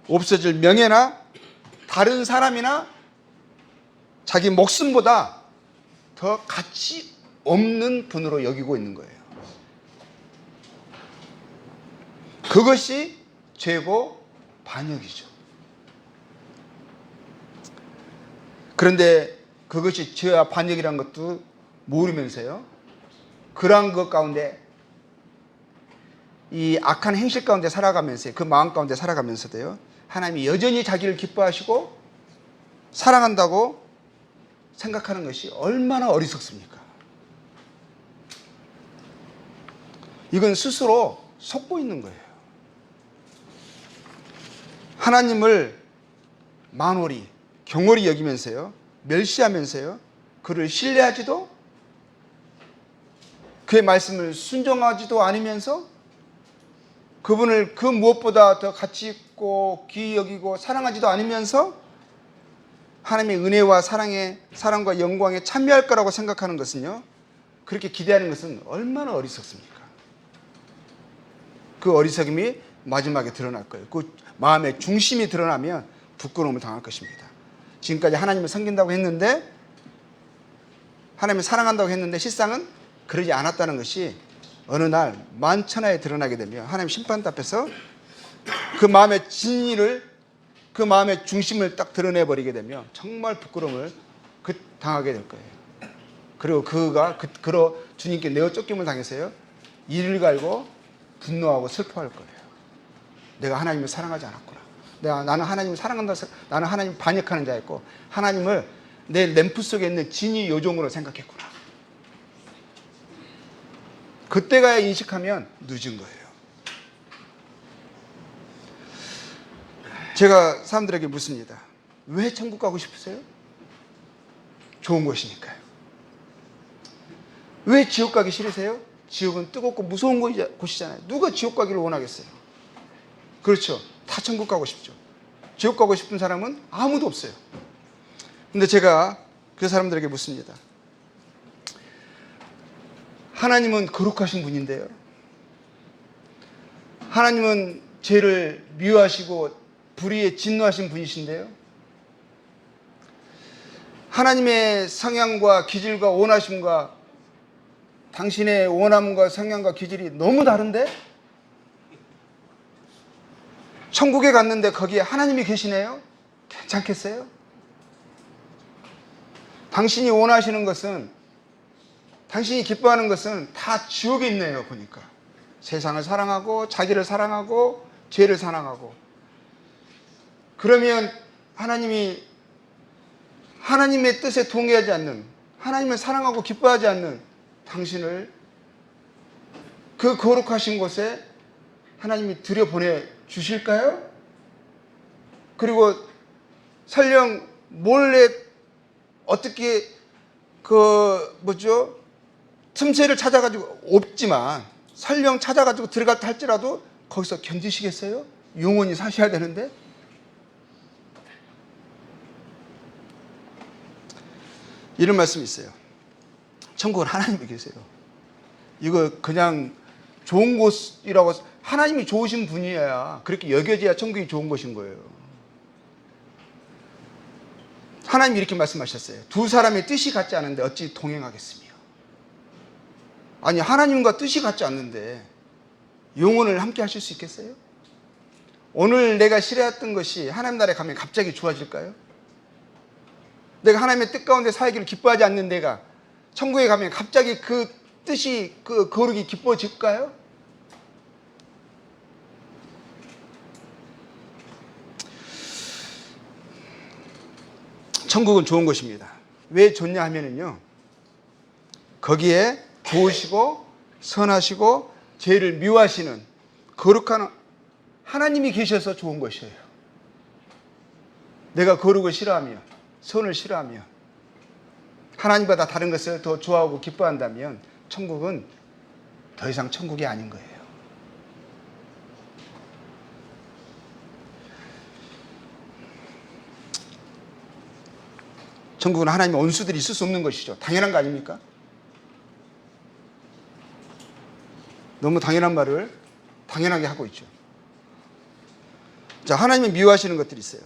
없어질 명예나 다른 사람이나 자기 목숨보다 더 가치 없는 분으로 여기고 있는 거예요. 그것이 죄고 반역이죠. 그런데 그것이 죄와 반역이라는 것도 모르면서요, 그러한 것 가운데, 이 악한 행실 가운데 살아가면서, 그 마음 가운데 살아가면서도요, 하나님이 여전히 자기를 기뻐하시고 사랑한다고 생각하는 것이 얼마나 어리석습니까? 이건 스스로 속고 있는 거예요. 하나님을 만홀히, 경홀히 여기면서요, 멸시하면서요, 그를 신뢰하지도, 그의 말씀을 순종하지도 않으면서 그분을 그 무엇보다 더 가치 있고 귀히 여기고 사랑하지도 않으면서 하나님의 은혜와 사랑과 영광에 참여할 거라고 생각하는 것은요, 그렇게 기대하는 것은 얼마나 어리석습니까? 그 어리석음이 마지막에 드러날 거예요. 그 마음의 중심이 드러나면 부끄러움을 당할 것입니다. 지금까지 하나님을 섬긴다고 했는데, 하나님을 사랑한다고 했는데 실상은 그러지 않았다는 것이 어느 날 만천하에 드러나게 되면 하나님 심판대 앞에서 그 마음의 진리를, 그 마음의 중심을 딱 드러내버리게 되면 정말 부끄러움을 당하게 될 거예요. 그리고 그로 주님께 내어 쫓김을 당해서요, 이를 갈고 분노하고 슬퍼할 거예요. 내가 하나님을 사랑하지 않았구나. 나는 하나님을 사랑한다. 나는 하나님 반역하는 자였고 하나님을 내 램프 속에 있는 진이 요종으로 생각했구나. 그때가야 인식하면 늦은 거예요. 제가 사람들에게 묻습니다. 왜 천국 가고 싶으세요? 좋은 곳이니까요. 왜 지옥 가기 싫으세요? 지옥은 뜨겁고 무서운 곳이잖아요. 누가 지옥 가기를 원하겠어요? 그렇죠. 다 천국 가고 싶죠. 지옥 가고 싶은 사람은 아무도 없어요. 근데 제가 그 사람들에게 묻습니다. 하나님은 거룩하신 분인데요. 하나님은 죄를 미워하시고 불의에 진노하신 분이신데요. 하나님의 성향과 기질과 원하심과 당신의 원함과 성향과 기질이 너무 다른데? 천국에 갔는데 거기에 하나님이 계시네요? 괜찮겠어요? 당신이 원하시는 것은, 당신이 기뻐하는 것은 다 지옥에 있네요, 보니까. 세상을 사랑하고 자기를 사랑하고 죄를 사랑하고. 그러면 하나님이 하나님의 뜻에 동의하지 않는, 하나님을 사랑하고 기뻐하지 않는 당신을 그 거룩하신 곳에 하나님이 들여보내 주실까요? 그리고 설령 몰래 어떻게 틈새를 찾아가지고, 없지만 설령 찾아가지고 들어갔다 할지라도 거기서 견디시겠어요? 영원히 사셔야 되는데. 이런 말씀이 있어요. 천국은 하나님이 계세요. 이거 그냥 좋은 곳이라고, 하나님이 좋으신 분이어야, 그렇게 여겨져야 천국이 좋은 것인 거예요. 하나님이 이렇게 말씀하셨어요. 두 사람의 뜻이 같지 않은데 어찌 동행하겠으며. 아니, 하나님과 뜻이 같지 않는데 영혼을 함께 하실 수 있겠어요? 오늘 내가 싫어했던 것이 하나님 나라에 가면 갑자기 좋아질까요? 내가 하나님의 뜻 가운데 살기를 기뻐하지 않는 내가 천국에 가면 갑자기 그 뜻이, 그 거룩이 기뻐질까요? 천국은 좋은 곳입니다. 왜 좋냐 하면은요, 거기에 좋으시고 선하시고 죄를 미워하시는 거룩한 하나님이 계셔서 좋은 것이에요. 내가 거룩을 싫어하며 선을 싫어하며 하나님보다 다른 것을 더 좋아하고 기뻐한다면 천국은 더 이상 천국이 아닌 거예요. 천국은 하나님의 원수들이 있을 수 없는 것이죠. 당연한 거 아닙니까? 너무 당연한 말을 당연하게 하고 있죠. 자, 하나님이 미워하시는 것들이 있어요.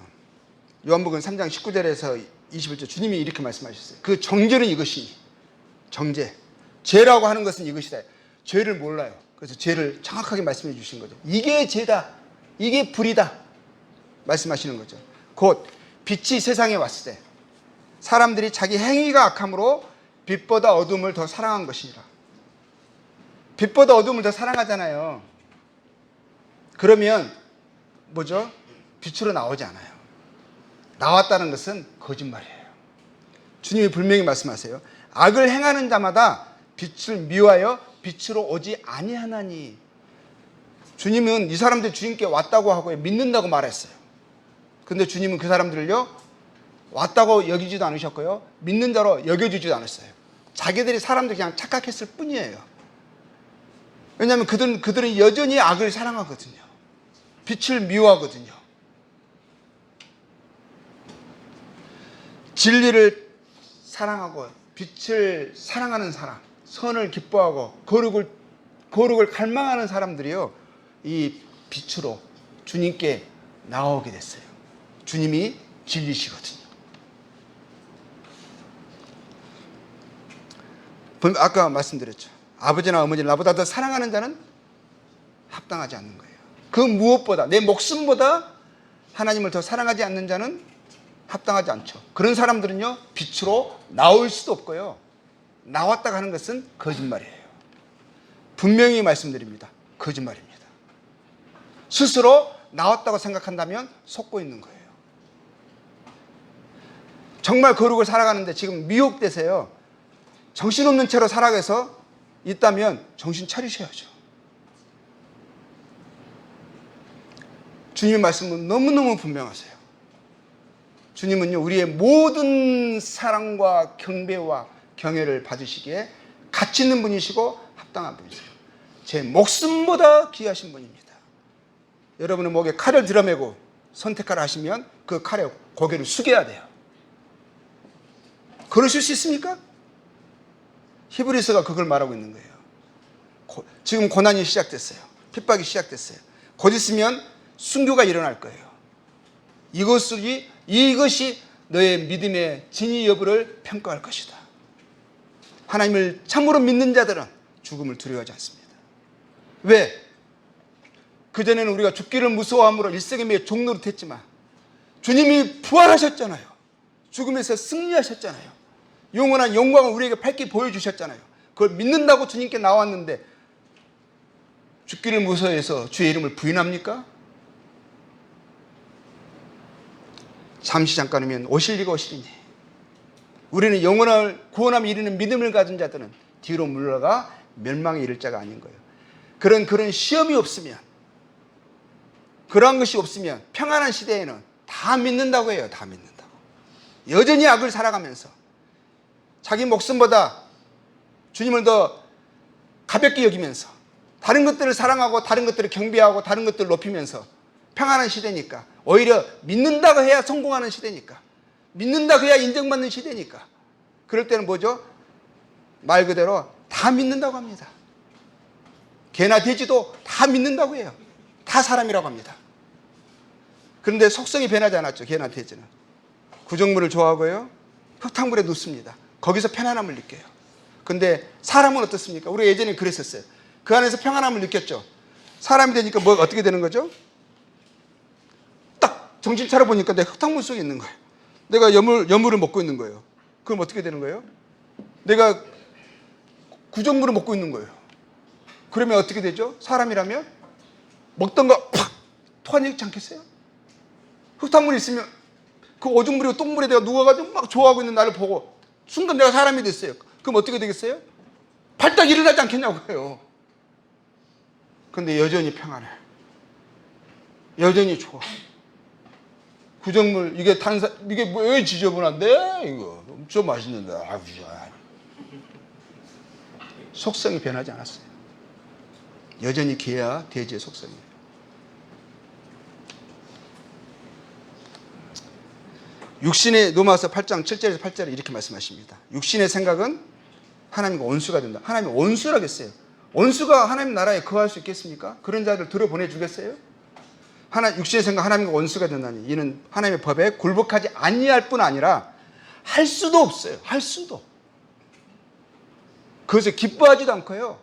요한복음 3장 19절에서 21절 주님이 이렇게 말씀하셨어요. 그 정죄는 이것이니, 정죄, 죄라고 하는 것은 이것이다. 죄를 몰라요. 그래서 죄를 정확하게 말씀해 주신 거죠. 이게 죄다, 이게 불이다 말씀하시는 거죠. 곧 빛이 세상에 왔을 때 사람들이 자기 행위가 악함으로 빛보다 어둠을 더 사랑한 것이니라. 빛보다 어둠을 더 사랑하잖아요. 그러면 뭐죠? 빛으로 나오지 않아요. 나왔다는 것은 거짓말이에요. 주님이 분명히 말씀하세요. 악을 행하는 자마다 빛을 미워하여 빛으로 오지 아니하나니. 주님은 이 사람들 주님께 왔다고 하고 믿는다고 말했어요. 근데 주님은 그 사람들을요, 왔다고 여기지도 않으셨고요, 믿는 자로 여겨주지도 않았어요. 자기들이 사람들 그냥 착각했을 뿐이에요. 왜냐하면 그들은 여전히 악을 사랑하거든요. 빛을 미워하거든요. 진리를 사랑하고 빛을 사랑하는 사람, 선을 기뻐하고 거룩을 갈망하는 사람들이요, 이 빛으로 주님께 나오게 됐어요. 주님이 진리시거든요. 아까 말씀드렸죠. 아버지나 어머니를 나보다 더 사랑하는 자는 합당하지 않는 거예요. 그 무엇보다, 내 목숨보다 하나님을 더 사랑하지 않는 자는 합당하지 않죠. 그런 사람들은요, 빛으로 나올 수도 없고요, 나왔다가 하는 것은 거짓말이에요. 분명히 말씀드립니다. 거짓말입니다. 스스로 나왔다고 생각한다면 속고 있는 거예요. 정말 거룩을 살아가는데 지금 미혹돼서요, 정신없는 채로 살아가서 있다면 정신 차리셔야죠. 주님의 말씀은 너무너무 분명하세요. 주님은요, 우리의 모든 사랑과 경배와 경애를 받으시기에 가치 있는 분이시고 합당한 분이세요. 제 목숨보다 귀하신 분입니다. 여러분의 목에 칼을 들어매고 선택하라 하시면 그 칼에 고개를 숙여야 돼요. 그러실 수 있습니까? 히브리서가 그걸 말하고 있는 거예요. 지금 고난이 시작됐어요. 핍박이 시작됐어요. 곧 있으면 순교가 일어날 거예요. 이것이 너의 믿음의 진위 여부를 평가할 것이다. 하나님을 참으로 믿는 자들은 죽음을 두려워하지 않습니다. 왜? 그전에는 우리가 죽기를 무서워함으로 일생에 매여 종노릇했지만 주님이 부활하셨잖아요. 죽음에서 승리하셨잖아요. 영원한 영광을 우리에게 밝게 보여주셨잖아요. 그걸 믿는다고 주님께 나왔는데 죽기를 무서워해서 주의 이름을 부인합니까? 잠시 잠깐이면 오실 리가 오시리니 우리는 영원을 구원함에 이르는 믿음을 가진 자들은 뒤로 물러가 멸망에 이를 자가 아닌 거예요. 그런 시험이 없으면, 그러한 것이 없으면 평안한 시대에는 다 믿는다고 해요. 다 믿는다고. 여전히 악을 살아가면서 자기 목숨보다 주님을 더 가볍게 여기면서 다른 것들을 사랑하고 다른 것들을 경배하고 다른 것들을 높이면서 평안한 시대니까, 오히려 믿는다고 해야 성공하는 시대니까, 믿는다고 해야 인정받는 시대니까, 그럴 때는 뭐죠? 말 그대로 다 믿는다고 합니다. 개나 돼지도 다 믿는다고 해요. 다 사람이라고 합니다. 그런데 속성이 변하지 않았죠. 개나 돼지는 구정물을 좋아하고요, 흙탕물에 눕습니다. 거기서 편안함을 느껴요. 근데 사람은 어떻습니까? 우리가 예전에 그랬었어요. 그 안에서 평안함을 느꼈죠. 사람이 되니까 뭐 어떻게 되는 거죠? 딱 정신 차려보니까 내가 흙탕물 속에 있는 거예요. 내가 여물을 먹고 있는 거예요. 그럼 어떻게 되는 거예요? 내가 구정물을 먹고 있는 거예요. 그러면 어떻게 되죠? 사람이라면 먹던 거 팍 토하지 않겠어요? 흙탕물이 있으면 그 오줌물이고 똥물에 내가 누워가지고 막 좋아하고 있는 나를 보고 순간 내가 사람이 됐어요. 그럼 어떻게 되겠어요? 발딱 일어나지 않겠냐고요. 근데 여전히 평안해. 여전히 좋아. 구정물, 이게 이게 왜 지저분한데? 이거 엄청 맛있는데. 아유, 속성이 변하지 않았어요. 여전히 개야 돼지의 속성이에요. 육신의, 로마서 8장 7절에서 8절에 이렇게 말씀하십니다. 육신의 생각은 하나님과 원수가 된다. 하나님이 원수라겠어요. 원수가 하나님 나라에 거할 수 있겠습니까? 그런 자들 들여보내주겠어요? 육신의 생각 하나님과 원수가 된다니, 이는 하나님의 법에 굴복하지 아니할 뿐 아니라 할 수도 없어요. 할 수도. 그것을 기뻐하지도 않고요,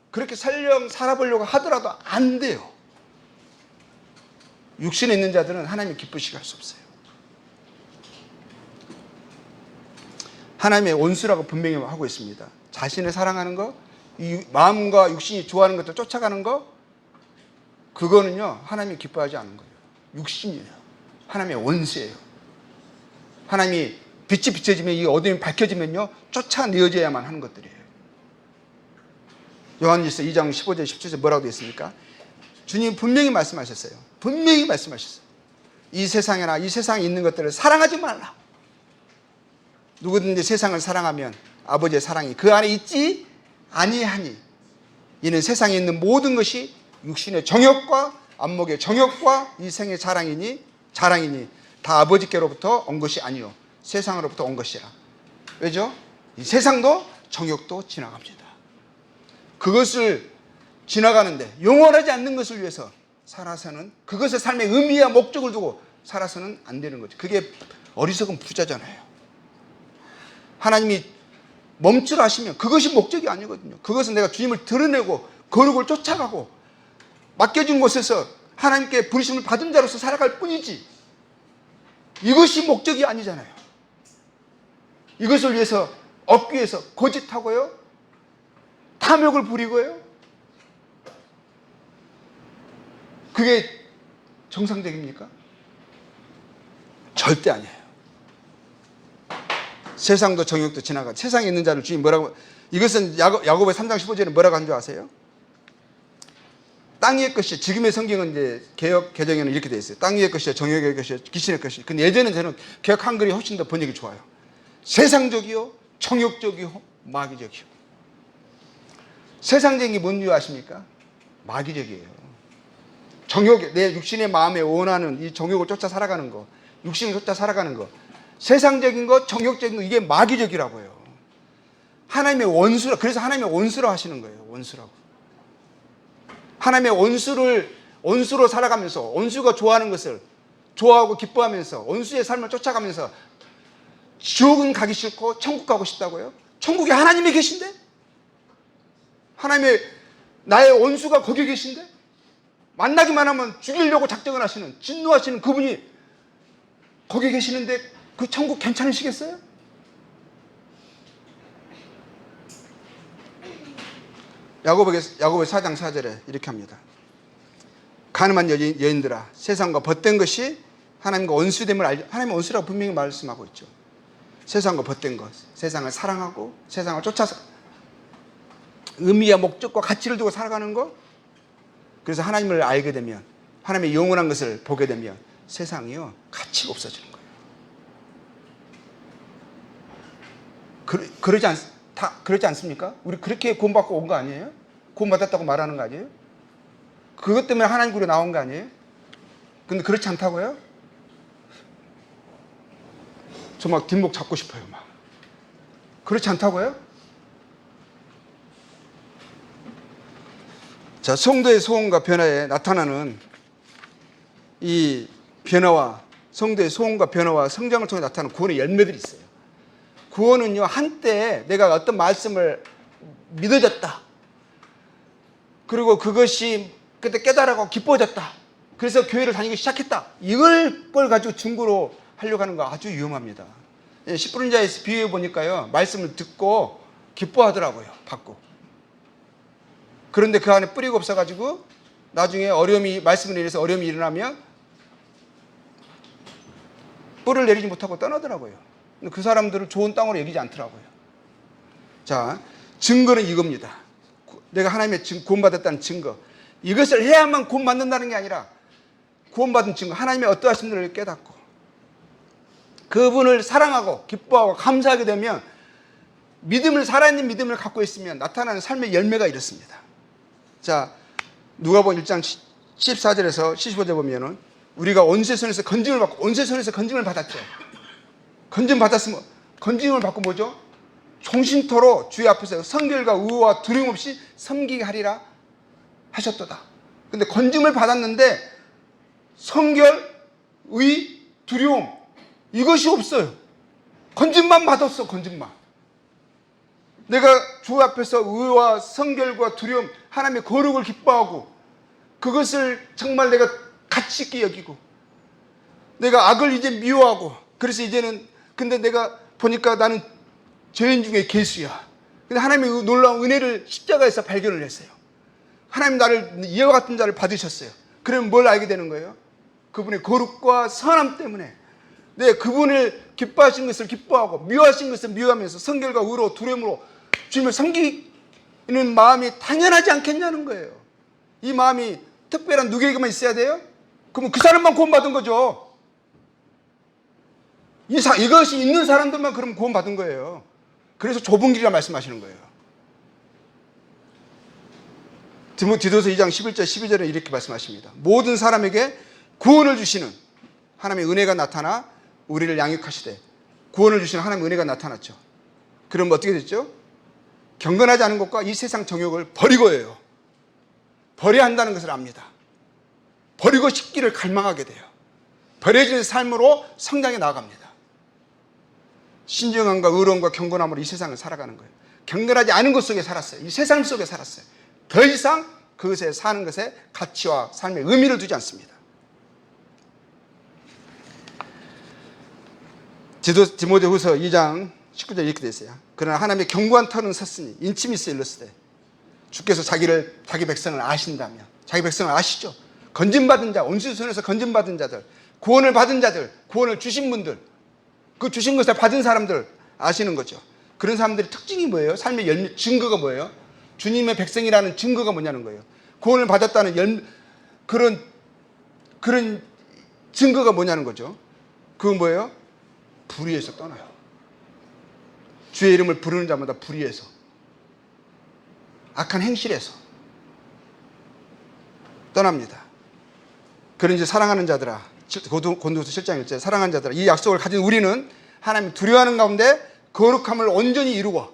그렇게 살아보려고 하더라도 안 돼요. 육신에 있는 자들은 하나님을 기쁘시게 할 수 없어요. 하나님의 원수라고 분명히 하고 있습니다. 자신을 사랑하는 거, 이 마음과 육신이 좋아하는 것들 쫓아가는 거, 그거는요 하나님이 기뻐하지 않은 거예요. 육신이에요. 하나님의 원수예요. 하나님이 빛이 비춰지면, 이 어둠이 밝혀지면요 쫓아내어져야만 하는 것들이에요. 요한일서 2장 15절 17절 뭐라고 되어 있습니까? 주님 분명히 말씀하셨어요. 분명히 말씀하셨어요. 이 세상에나 이 세상에 있는 것들을 사랑하지 말라. 누구든지 세상을 사랑하면 아버지의 사랑이 그 안에 있지 아니하니, 이는 세상에 있는 모든 것이 육신의 정욕과 안목의 정욕과 이 생의 자랑이니 다 아버지께로부터 온 것이 아니요 세상으로부터 온 것이라. 왜죠? 이 세상도 정욕도 지나갑니다. 그것을 지나가는데 영원하지 않는 것을 위해서 살아서는, 그것을 삶의 의미와 목적을 두고 살아서는 안 되는 거죠. 그게 어리석은 부자잖아요. 하나님이 멈추라 하시면 그것이 목적이 아니거든요. 그것은 내가 주님을 드러내고 거룩을 쫓아가고 맡겨진 곳에서 하나님께 부르심을 받은 자로서 살아갈 뿐이지, 이것이 목적이 아니잖아요. 이것을 위해서 얻기 위해서 거짓하고요, 탐욕을 부리고요, 그게 정상적입니까? 절대 아니에요. 세상도 정욕도 지나가. 세상에 있는 자를 주님 뭐라고, 이것은 야고보의 3장 15절에 뭐라고 한 줄 아세요? 땅 위의 것이, 지금의 성경은 이제 개역 개정에는 이렇게 되어 있어요. 땅 위의 것이요, 정욕의 것이요, 귀신의 것이. 근데 예전에 저는 개역 한글이 훨씬 더 번역이 좋아요. 세상적이요, 정욕적이요, 마귀적이요. 세상적인 게 뭔지 아십니까? 마귀적이에요. 정욕, 내 육신의 마음에 원하는 이 정욕을 쫓아 살아가는 거, 육신을 쫓아 살아가는 거, 세상적인 것, 정욕적인 거, 이게 마귀적이라고요. 하나님의 원수라, 그래서 하나님의 원수라 하시는 거예요. 원수라고. 하나님의 원수로 살아가면서, 원수가 좋아하는 것을 좋아하고 기뻐하면서 원수의 삶을 쫓아가면서 지옥은 가기 싫고 천국 가고 싶다고요? 천국에 하나님이 계신데? 하나님의, 나의 원수가 거기 계신데? 만나기만 하면 죽이려고 작정을 하시는, 진노하시는 그분이 거기 계시는데 그 천국 괜찮으시겠어요? 야고보의 4장 4절에 이렇게 합니다. 가늠한 여인들아, 세상과 벗된 것이 하나님과 원수됨을 알지. 하나님의 원수라고 분명히 말씀하고 있죠. 세상과 벗된 것, 세상을 사랑하고 세상을 쫓아서 의미와 목적과 가치를 두고 살아가는 것. 그래서 하나님을 알게 되면, 하나님의 영원한 것을 보게 되면 세상이요, 가치가 없어지는 거예요. 그러지 않습니까? 우리 그렇게 구원받고 온 거 아니에요? 구원받았다고 말하는 거 아니에요? 그것 때문에 하나님 구로 나온 거 아니에요? 근데 그렇지 않다고요? 저 막 뒷목 잡고 싶어요, 막. 그렇지 않다고요? 자, 성도의 소원과 변화에 나타나는 이 변화와, 성도의 소원과 변화와 성장을 통해 나타나는 구원의 열매들이 있어요. 구원은요, 한때 내가 어떤 말씀을 믿어졌다, 그리고 그것이 그때 깨달아고 기뻐졌다, 그래서 교회를 다니기 시작했다, 이걸 걸 가지고 증거로 하려고 하는 거 아주 위험합니다. 10분 자에서 비유해 보니까요, 말씀을 듣고 기뻐하더라고요, 받고. 그런데 그 안에 뿌리가 없어가지고 나중에 말씀을 인해서 어려움이 일어나면 뿔을 내리지 못하고 떠나더라고요. 근데 그 사람들을 좋은 땅으로 여기지 않더라고요. 자, 증거는 이겁니다. 내가 하나님의 구원받았다는 증거. 이것을 해야만 구원받는다는 게 아니라, 구원받은 증거, 하나님의 어떠하심들을 깨닫고 그분을 사랑하고 기뻐하고 감사하게 되면, 살아있는 믿음을 갖고 있으면 나타나는 삶의 열매가 이렇습니다. 자, 누가복음 1장 14절에서 15절 보면은, 우리가 원수의 손에서 건짐을 받고, 원수의 손에서 건짐을 받았죠. 건짐 받았으면, 건짐을 받고 뭐죠? 종신토로 주의 앞에서 성결과 의와 두려움 없이 섬기게 하리라 하셨도다. 근데 건짐을 받았는데 성결, 의, 두려움, 이것이 없어요. 건짐만 받았어, 건짐만. 내가 주 앞에서 의와 성결과 두려움, 하나님의 거룩을 기뻐하고 그것을 정말 내가 가치 있게 여기고, 내가 악을 이제 미워하고, 그래서 이제는, 근데 내가 보니까 나는 죄인 중에 괴수야. 근데 하나님의 놀라운 은혜를 십자가에서 발견을 했어요. 하나님 나를 이와 같은 자를 받으셨어요. 그러면 뭘 알게 되는 거예요? 그분의 거룩과 선함 때문에 내 그분을 기뻐하신 것을 기뻐하고 미워하신 것을 미워하면서 성결과 의로 두려움으로 주님을 섬기는 마음이 당연하지 않겠냐는 거예요. 이 마음이 특별한 누구에게만 있어야 돼요? 그러면 그 사람만 구원받은 거죠. 이것이 있는 사람들만 그럼 구원받은 거예요. 그래서 좁은 길이라 말씀하시는 거예요. 디도서 2장 11절 12절에 이렇게 말씀하십니다. 모든 사람에게 구원을 주시는 하나님의 은혜가 나타나 우리를 양육하시되, 구원을 주시는 하나님의 은혜가 나타났죠. 그럼 어떻게 됐죠? 경건하지 않은 것과 이 세상 정욕을 버리고예요. 버려야 한다는 것을 압니다. 버리고 싶기를 갈망하게 돼요. 버려지는 삶으로 성장해 나아갑니다. 신중함과 의로움과 경건함으로 이 세상을 살아가는 거예요. 경건하지 않은 것 속에 살았어요. 이 세상 속에 살았어요. 더 이상 그것에 사는 것에 가치와 삶의 의미를 두지 않습니다. 디모데후서 2장 19절 이렇게 되어 있어요. 그러나 하나님의 견고한 터는 섰으니 인침이 있어 일렀으되 주께서 자기 백성을 아신다면, 자기 백성을 아시죠? 건진받은 자, 온수의 손에서 건진받은 자들, 구원을 받은 자들, 구원을 주신 분들, 그 주신 것을 받은 사람들 아시는 거죠. 그런 사람들의 특징이 뭐예요? 삶의 증거가 뭐예요? 주님의 백성이라는 증거가 뭐냐는 거예요. 구원을 받았다는 그런 증거가 뭐냐는 거죠. 그건 뭐예요? 불의에서 떠나요. 주의 이름을 부르는 자마다 불의에서, 악한 행실에서 떠납니다. 그런지 사랑하는 자들아, 고린도후서 7장 1절, 사랑하는 자들아, 이 약속을 가진 우리는 하나님 두려워하는 가운데 거룩함을 온전히 이루고,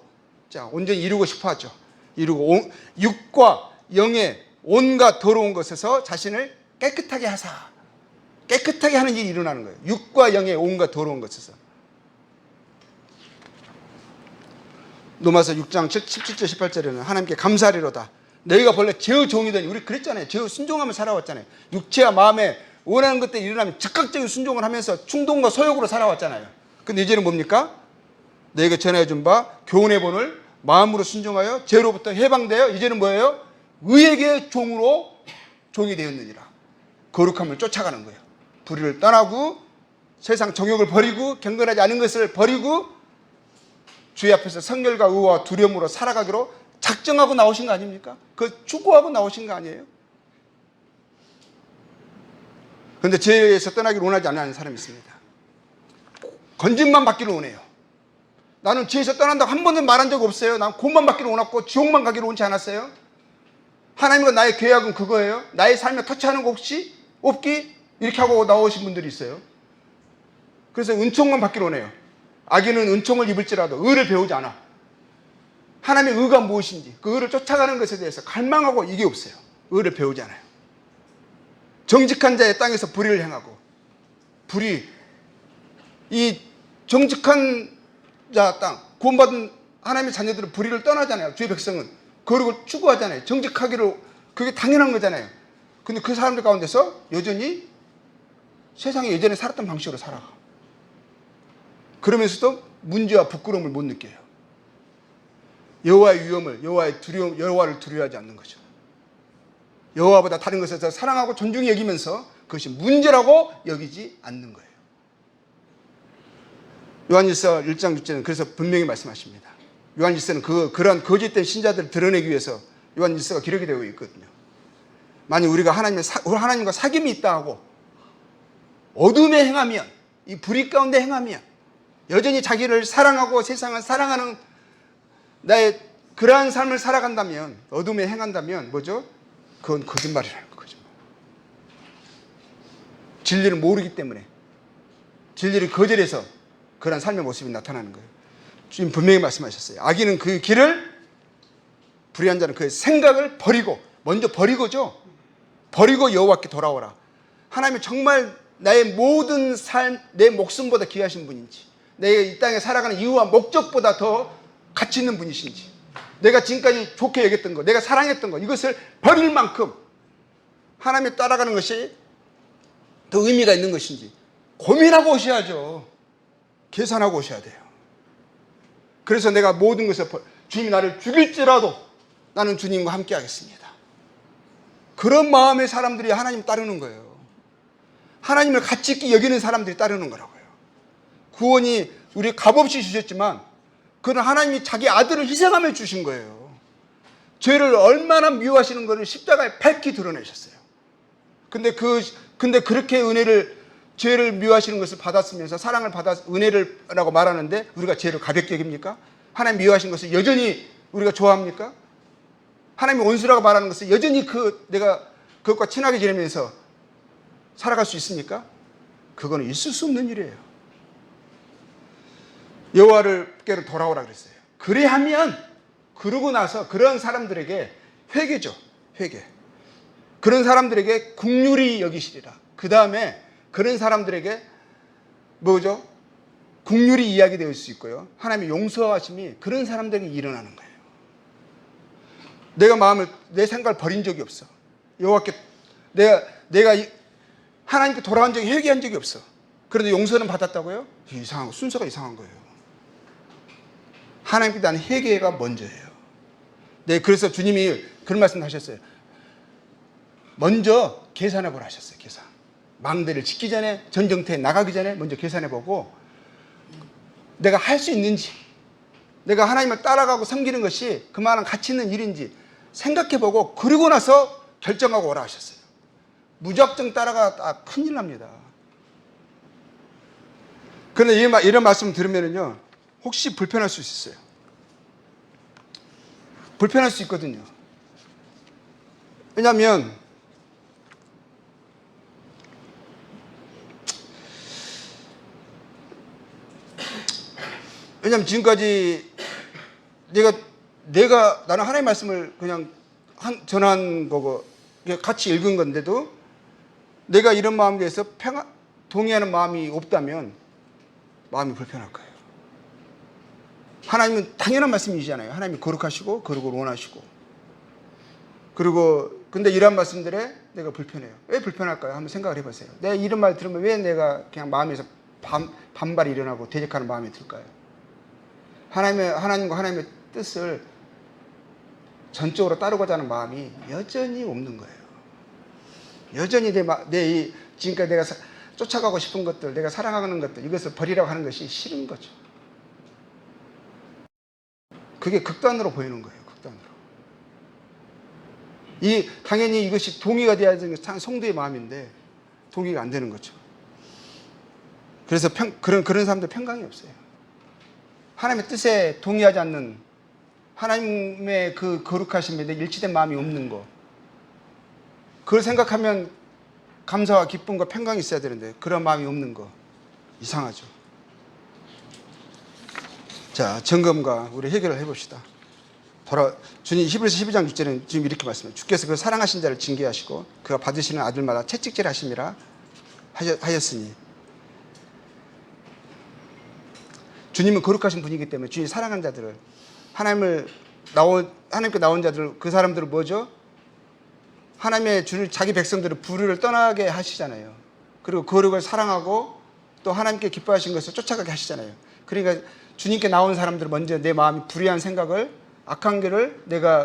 온전히 이루고 싶어 하죠. 이루고 육과 영의 온갖 더러운 것에서 자신을 깨끗하게 하사, 깨끗하게 하는 일이 일어나는 거예요. 육과 영의 온갖 더러운 것에서. 로마서 6장 17절 18절에는 하나님께 감사하리로다. 너희가 본래 죄의 종이더니, 우리 그랬잖아요. 죄의 순종하며 살아왔잖아요. 육체와 마음에 원하는 것들이 일어나면 즉각적인 순종을 하면서 충동과 소욕으로 살아왔잖아요. 근데 이제는 뭡니까? 너희가 전해 준 바 교훈의 본을 마음으로 순종하여 죄로부터 해방되어 이제는 뭐예요? 의에게 종이 되었느니라. 거룩함을 쫓아가는 거예요. 불의를 떠나고 세상 정욕을 버리고 경건하지 않은 것을 버리고 주의 앞에서 성결과 의와 두려움으로 살아가기로 작정하고 나오신 거 아닙니까? 그 추구하고 나오신 거 아니에요? 그런데 죄에서 떠나기를 원하지 않는 사람이 있습니다. 건진만 받기를 원해요. 나는 죄에서 떠난다고 한 번도 말한 적 없어요. 난 구원만 받기를 원했고 지옥만 가기를 원치 않았어요. 하나님과 나의 계약은 그거예요. 나의 삶에 터치하는 거 혹시 없기? 이렇게 하고 나오신 분들이 있어요. 그래서 은총만 받기를 원해요. 악인은 은총을 입을지라도 의를 배우지 않아. 하나님의 의가 무엇인지 그 의를 쫓아가는 것에 대해서 갈망하고 이게 없어요. 의를 배우지 않아요. 정직한 자의 땅에서 불의를 행하고, 이 정직한 자 땅, 구원받은 하나님의 자녀들은 불의를 떠나잖아요. 주의 백성은 거룩을 추구하잖아요. 정직하기로, 그게 당연한 거잖아요. 근데 그 사람들 가운데서 여전히 세상에 예전에 살았던 방식으로 살아가. 그러면서도 문제와 부끄러움을 못 느껴요. 여호와의 위엄을, 여호와를 두려워하지 않는 거죠. 여호와보다 다른 것에 더 사랑하고 존중히 여기면서 그것이 문제라고 여기지 않는 거예요. 요한일서 1장 6절은 그래서 분명히 말씀하십니다. 요한일서는 그러한 거짓된 신자들을 드러내기 위해서 요한일서가 기록이 되고 있거든요. 만약 우리가 하나님과 사귐이 있다 하고 어둠에 행하면, 이 불의 가운데 행하면, 여전히 자기를 사랑하고 세상을 사랑하는 나의 그러한 삶을 살아간다면, 어둠에 행한다면 뭐죠? 그건 거짓말이라는 거죠. 진리를 모르기 때문에, 진리를 거절해서 그러한 삶의 모습이 나타나는 거예요. 주님 분명히 말씀하셨어요. 악인은 그 길을, 불의한 자는 그 생각을 버리고, 먼저 버리고죠. 버리고 여호와께 돌아오라. 하나님이 정말 나의 모든 삶, 내 목숨보다 귀하신 분인지, 내가 이 땅에 살아가는 이유와 목적보다 더 가치 있는 분이신지, 내가 지금까지 좋게 여겼던 것, 내가 사랑했던 것, 이것을 버릴 만큼 하나님을 따라가는 것이 더 의미가 있는 것인지 고민하고 오셔야죠. 계산하고 오셔야 돼요. 그래서 내가 모든 것을, 주님이 나를 죽일지라도 나는 주님과 함께 하겠습니다. 그런 마음의 사람들이 하나님 따르는 거예요. 하나님을 가치 있게 여기는 사람들이 따르는 거라고요. 구원이 우리 값없이 주셨지만 그는 하나님이 자기 아들을 희생하며 주신 거예요. 죄를 얼마나 미워하시는 것을 십자가에 밝히 드러내셨어요. 근데 그렇게 죄를 미워하시는 것을 받았으면서 사랑을 은혜라고 말하는데 우리가 죄를 가볍게 여깁니까? 하나님 미워하신 것을 여전히 우리가 좋아합니까? 하나님의 원수라고 말하는 것을 여전히 내가 그것과 친하게 지내면서 살아갈 수 있습니까? 그거는 있을 수 없는 일이에요. 여호와께로 돌아오라 그랬어요. 그러고 나서 그런 사람들에게 회개죠. 회개. 그런 사람들에게 긍휼히 여기시리라. 그 다음에 그런 사람들에게 뭐죠? 긍휼히 이야기될 수 있고요. 하나님의 용서하심이 그런 사람들에게 일어나는 거예요. 내 생각을 버린 적이 없어. 여호와께 내가 하나님께 돌아간 적이, 회개한 적이 없어. 그런데 용서는 받았다고요? 이상한, 순서가 이상한 거예요. 하나님께 대한 회개가 먼저예요. 네, 그래서 주님이 그런 말씀 하셨어요. 먼저 계산해 보라 하셨어요. 계산. 망대를 짓기 전에, 전쟁터에 나가기 전에 먼저 계산해 보고, 내가 할 수 있는지, 내가 하나님을 따라가고 섬기는 것이 그만한 가치 있는 일인지 생각해 보고, 그리고 나서 결정하고 오라 하셨어요. 무작정 따라가다 큰일 납니다. 그런데 이런 말씀 들으면요, 혹시 불편할 수 있어요. 불편할 수 있거든요. 왜냐하면 지금까지 나는 하나님의 말씀을 그냥 전한 거고 같이 읽은 건데도 내가 이런 마음에 대해서 동의하는 마음이 없다면 마음이 불편할 거예요. 하나님은 당연한 말씀이시잖아요. 하나님이 거룩하시고 거룩을 원하시고. 그리고 근데 이런 말씀들에 내가 불편해요. 왜 불편할까요? 한번 생각을 해보세요. 내가 이런 말 들으면 왜 내가 그냥 마음에서 반발이 일어나고 대적하는 마음이 들까요? 하나님과 하나님의 뜻을 전적으로 따르고자 하는 마음이 여전히 없는 거예요. 여전히 지금까지 내가 쫓아가고 싶은 것들, 내가 사랑하는 것들, 이것을 버리라고 하는 것이 싫은 거죠. 그게 극단으로 보이는 거예요. 극단으로. 당연히 이것이 동의가 돼야 되는 게 성도의 마음인데 동의가 안 되는 거죠. 그래서 그런 사람들 평강이 없어요. 하나님의 뜻에 동의하지 않는, 하나님의 그 거룩하심에 일치된 마음이 없는 거, 그걸 생각하면 감사와 기쁨과 평강이 있어야 되는데 그런 마음이 없는 거 이상하죠. 자, 점검과 우리 해결을 해봅시다. 주님 히브리서 12장 6절에는 지금 이렇게 말씀해요. 주께서 그 사랑하신 자를 징계하시고 그가 받으시는 아들마다 채찍질 하심이라 하였으니, 주님은 거룩하신 분이기 때문에 주님이 사랑하는 자들을, 하나님께 나온 자들, 그 사람들은 뭐죠? 하나님의 자기 백성들을 불의를 떠나게 하시잖아요. 그리고 거룩을 사랑하고 또 하나님께 기뻐하신 것을 쫓아가게 하시잖아요. 그러니까 주님께 나온 사람들은 먼저 내 마음이 불의한 생각을, 악한 길을 내가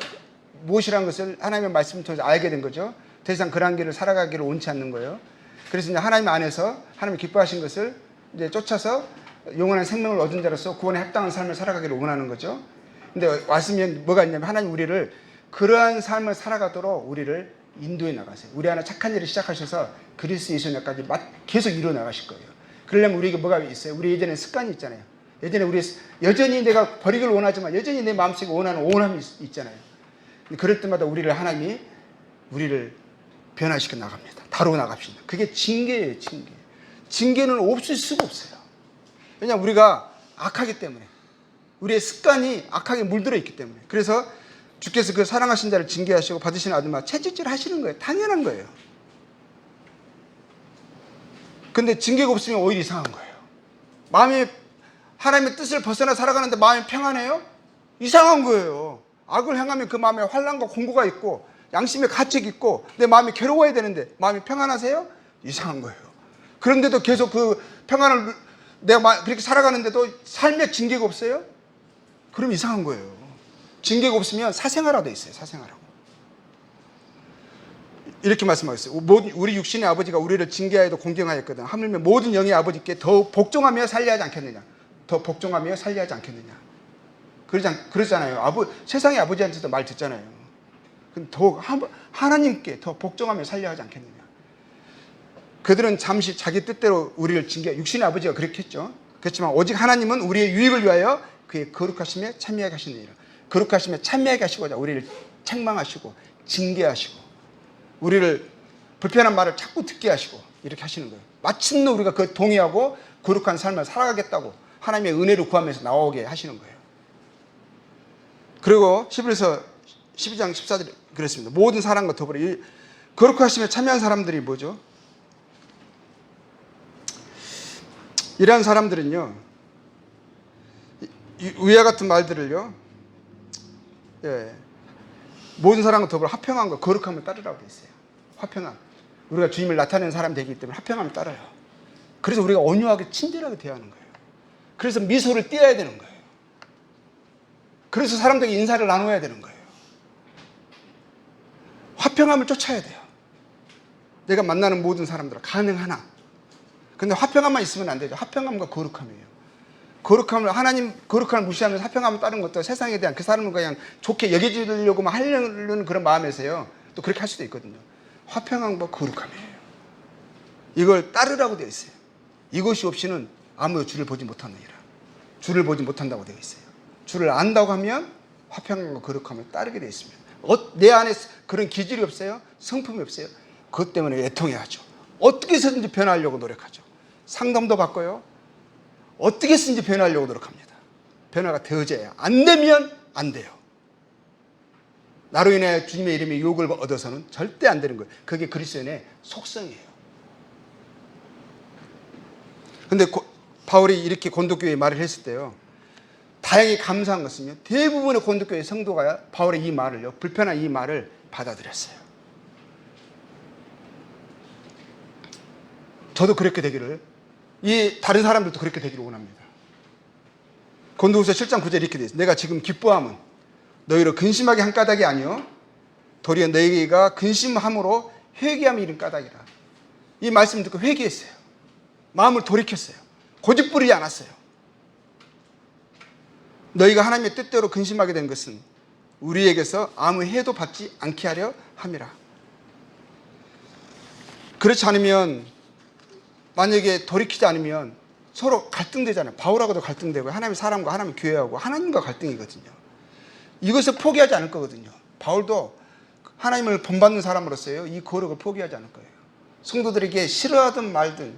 무엇이라는 것을 하나님의 말씀을 통해서 알게 된 거죠. 더 이상 그런 길을 살아가기를 원치 않는 거예요. 그래서 이제 하나님 안에서 하나님이 기뻐하신 것을 이제 쫓아서 영원한 생명을 얻은 자로서 구원에 합당한 삶을 살아가기를 원하는 거죠. 근데 왔으면 뭐가 있냐면 하나님 우리를 그러한 삶을 살아가도록 우리를 인도해 나가세요. 우리 안에 착한 일을 시작하셔서 그리스도 예수님까지 계속 이루어 나가실 거예요. 그러려면 우리에게 뭐가 있어요? 우리 예전에 습관이 있잖아요. 예전에 여전히 내가 버리기를 원하지만 여전히 내 마음속에 원하는 오함이 있잖아요. 그럴 때마다 하나님이 우리를 변화시켜 나갑니다. 다루어 나갑시다. 그게 징계예요, 징계. 징계는 없을 수가 없어요. 왜냐하면 우리가 악하기 때문에, 우리의 습관이 악하게 물들어 있기 때문에. 그래서 주께서 그 사랑하신 자를 징계하시고 받으시는 아들마다 채찍질 하시는 거예요. 당연한 거예요. 근데 징계가 없으면 오히려 이상한 거예요. 하나님의 뜻을 벗어나 살아가는데 마음이 평안해요? 이상한 거예요. 악을 행하면 그 마음에 환난과 공고가 있고 양심의 가책이 있고 내 마음이 괴로워야 되는데 마음이 평안하세요? 이상한 거예요. 그런데도 계속 그 평안을 내가 그렇게 살아가는데도 삶에 징계가 없어요? 그럼 이상한 거예요. 징계가 없으면 사생아라고 돼 있어요. 사생아라고. 이렇게 말씀하셨어요. 우리 육신의 아버지가 우리를 징계하여도 공경하였거든. 하물며 모든 영의 아버지께 더 복종하며 살려하지 않겠느냐. 더 복종하며 살려하지 않겠느냐. 그러잖아요. 세상의 아버지한테도 말 듣잖아요. 더욱 하나님께 더 복종하며 살려하지 않겠느냐. 그들은 잠시 자기 뜻대로 우리를 육신의 아버지가 그렇게 했죠. 그렇지만 오직 하나님은 우리의 유익을 위하여 그의 거룩하심에 참여하게 하시느니라. 거룩하심에 참여하게 하시고자 우리를 책망하시고 징계하시고 우리를 불편한 말을 자꾸 듣게 하시고 이렇게 하시는 거예요. 마침내 우리가 그 동의하고 거룩한 삶을 살아가겠다고 하나님의 은혜를 구하면서 나오게 하시는 거예요. 그리고 히브리서 12장 14절에 그랬습니다. 모든 사랑과 더불어 거룩하심에 참여한 사람들이 뭐죠? 이러한 사람들은요, 위와 같은 말들을요, 예, 모든 사람과 더불어 화평함과 거룩함을 따르라고 되어 있어요. 화평함. 우리가 주님을 나타내는 사람이 되기 때문에 화평함을 따라요. 그래서 우리가 온유하게 친절하게 대하는 거예요. 그래서 미소를 띄어야 되는 거예요. 그래서 사람들에게 인사를 나눠야 되는 거예요. 화평함을 쫓아야 돼요. 내가 만나는 모든 사람들은 가능하나. 근데 화평함만 있으면 안 되죠. 화평함과 거룩함이에요. 거룩함을, 하나님 거룩함을 무시하면서 화평함을 따르는 것도 세상에 대한 그 사람을 그냥 좋게 여겨주려고만 하려는 그런 마음에서요, 또 그렇게 할 수도 있거든요. 화평함과 거룩함이에요. 이걸 따르라고 되어 있어요. 이것이 없이는 아무도 주를 보지 못하느니라. 주를 보지 못한다고 되어 있어요. 주를 안다고 하면 화평함과 거룩함을 따르게 되어 있습니다. 내 안에 그런 기질이 없어요? 성품이 없어요? 그것 때문에 애통해 하죠. 어떻게 해서든지 변하려고 노력하죠. 상담도 받고요. 어떻게 해서든지 변하려고 노력합니다. 변화가 되어져야. 안 되면 안 돼요. 나로 인해 주님의 이름에 욕을 얻어서는 절대 안 되는 거예요. 그게 그리스도인의 속성이에요. 근데 바울이 이렇게 고린도교회에 말을 했을 때요, 다행히 감사한 것은요, 대부분의 고린도교회 성도가 바울의 이 말을요, 불편한 이 말을 받아들였어요. 저도 그렇게 되기를, 이 다른 사람들도 그렇게 되기를 원합니다. 고린도후서 7장 9절에 이렇게 되어 있어요. 내가 지금 기뻐함은 너희로 근심하게 한 까닭이 아니요 도리어 너희가 근심함으로 회개함이 이른 까닭이라. 이 말씀을 듣고 회개했어요. 마음을 돌이켰어요. 고집부리지 않았어요. 너희가 하나님의 뜻대로 근심하게 된 것은 우리에게서 아무 해도 받지 않게 하려 함이라. 그렇지 않으면, 만약에 돌이키지 않으면 서로 갈등되잖아요. 바울하고도 갈등되고, 하나님의 사람과 하나님의 교회하고 하나님과 갈등이거든요. 이것을 포기하지 않을 거거든요. 바울도 하나님을 본받는 사람으로서요, 이 거룩을 포기하지 않을 거예요. 성도들에게 싫어하든 말든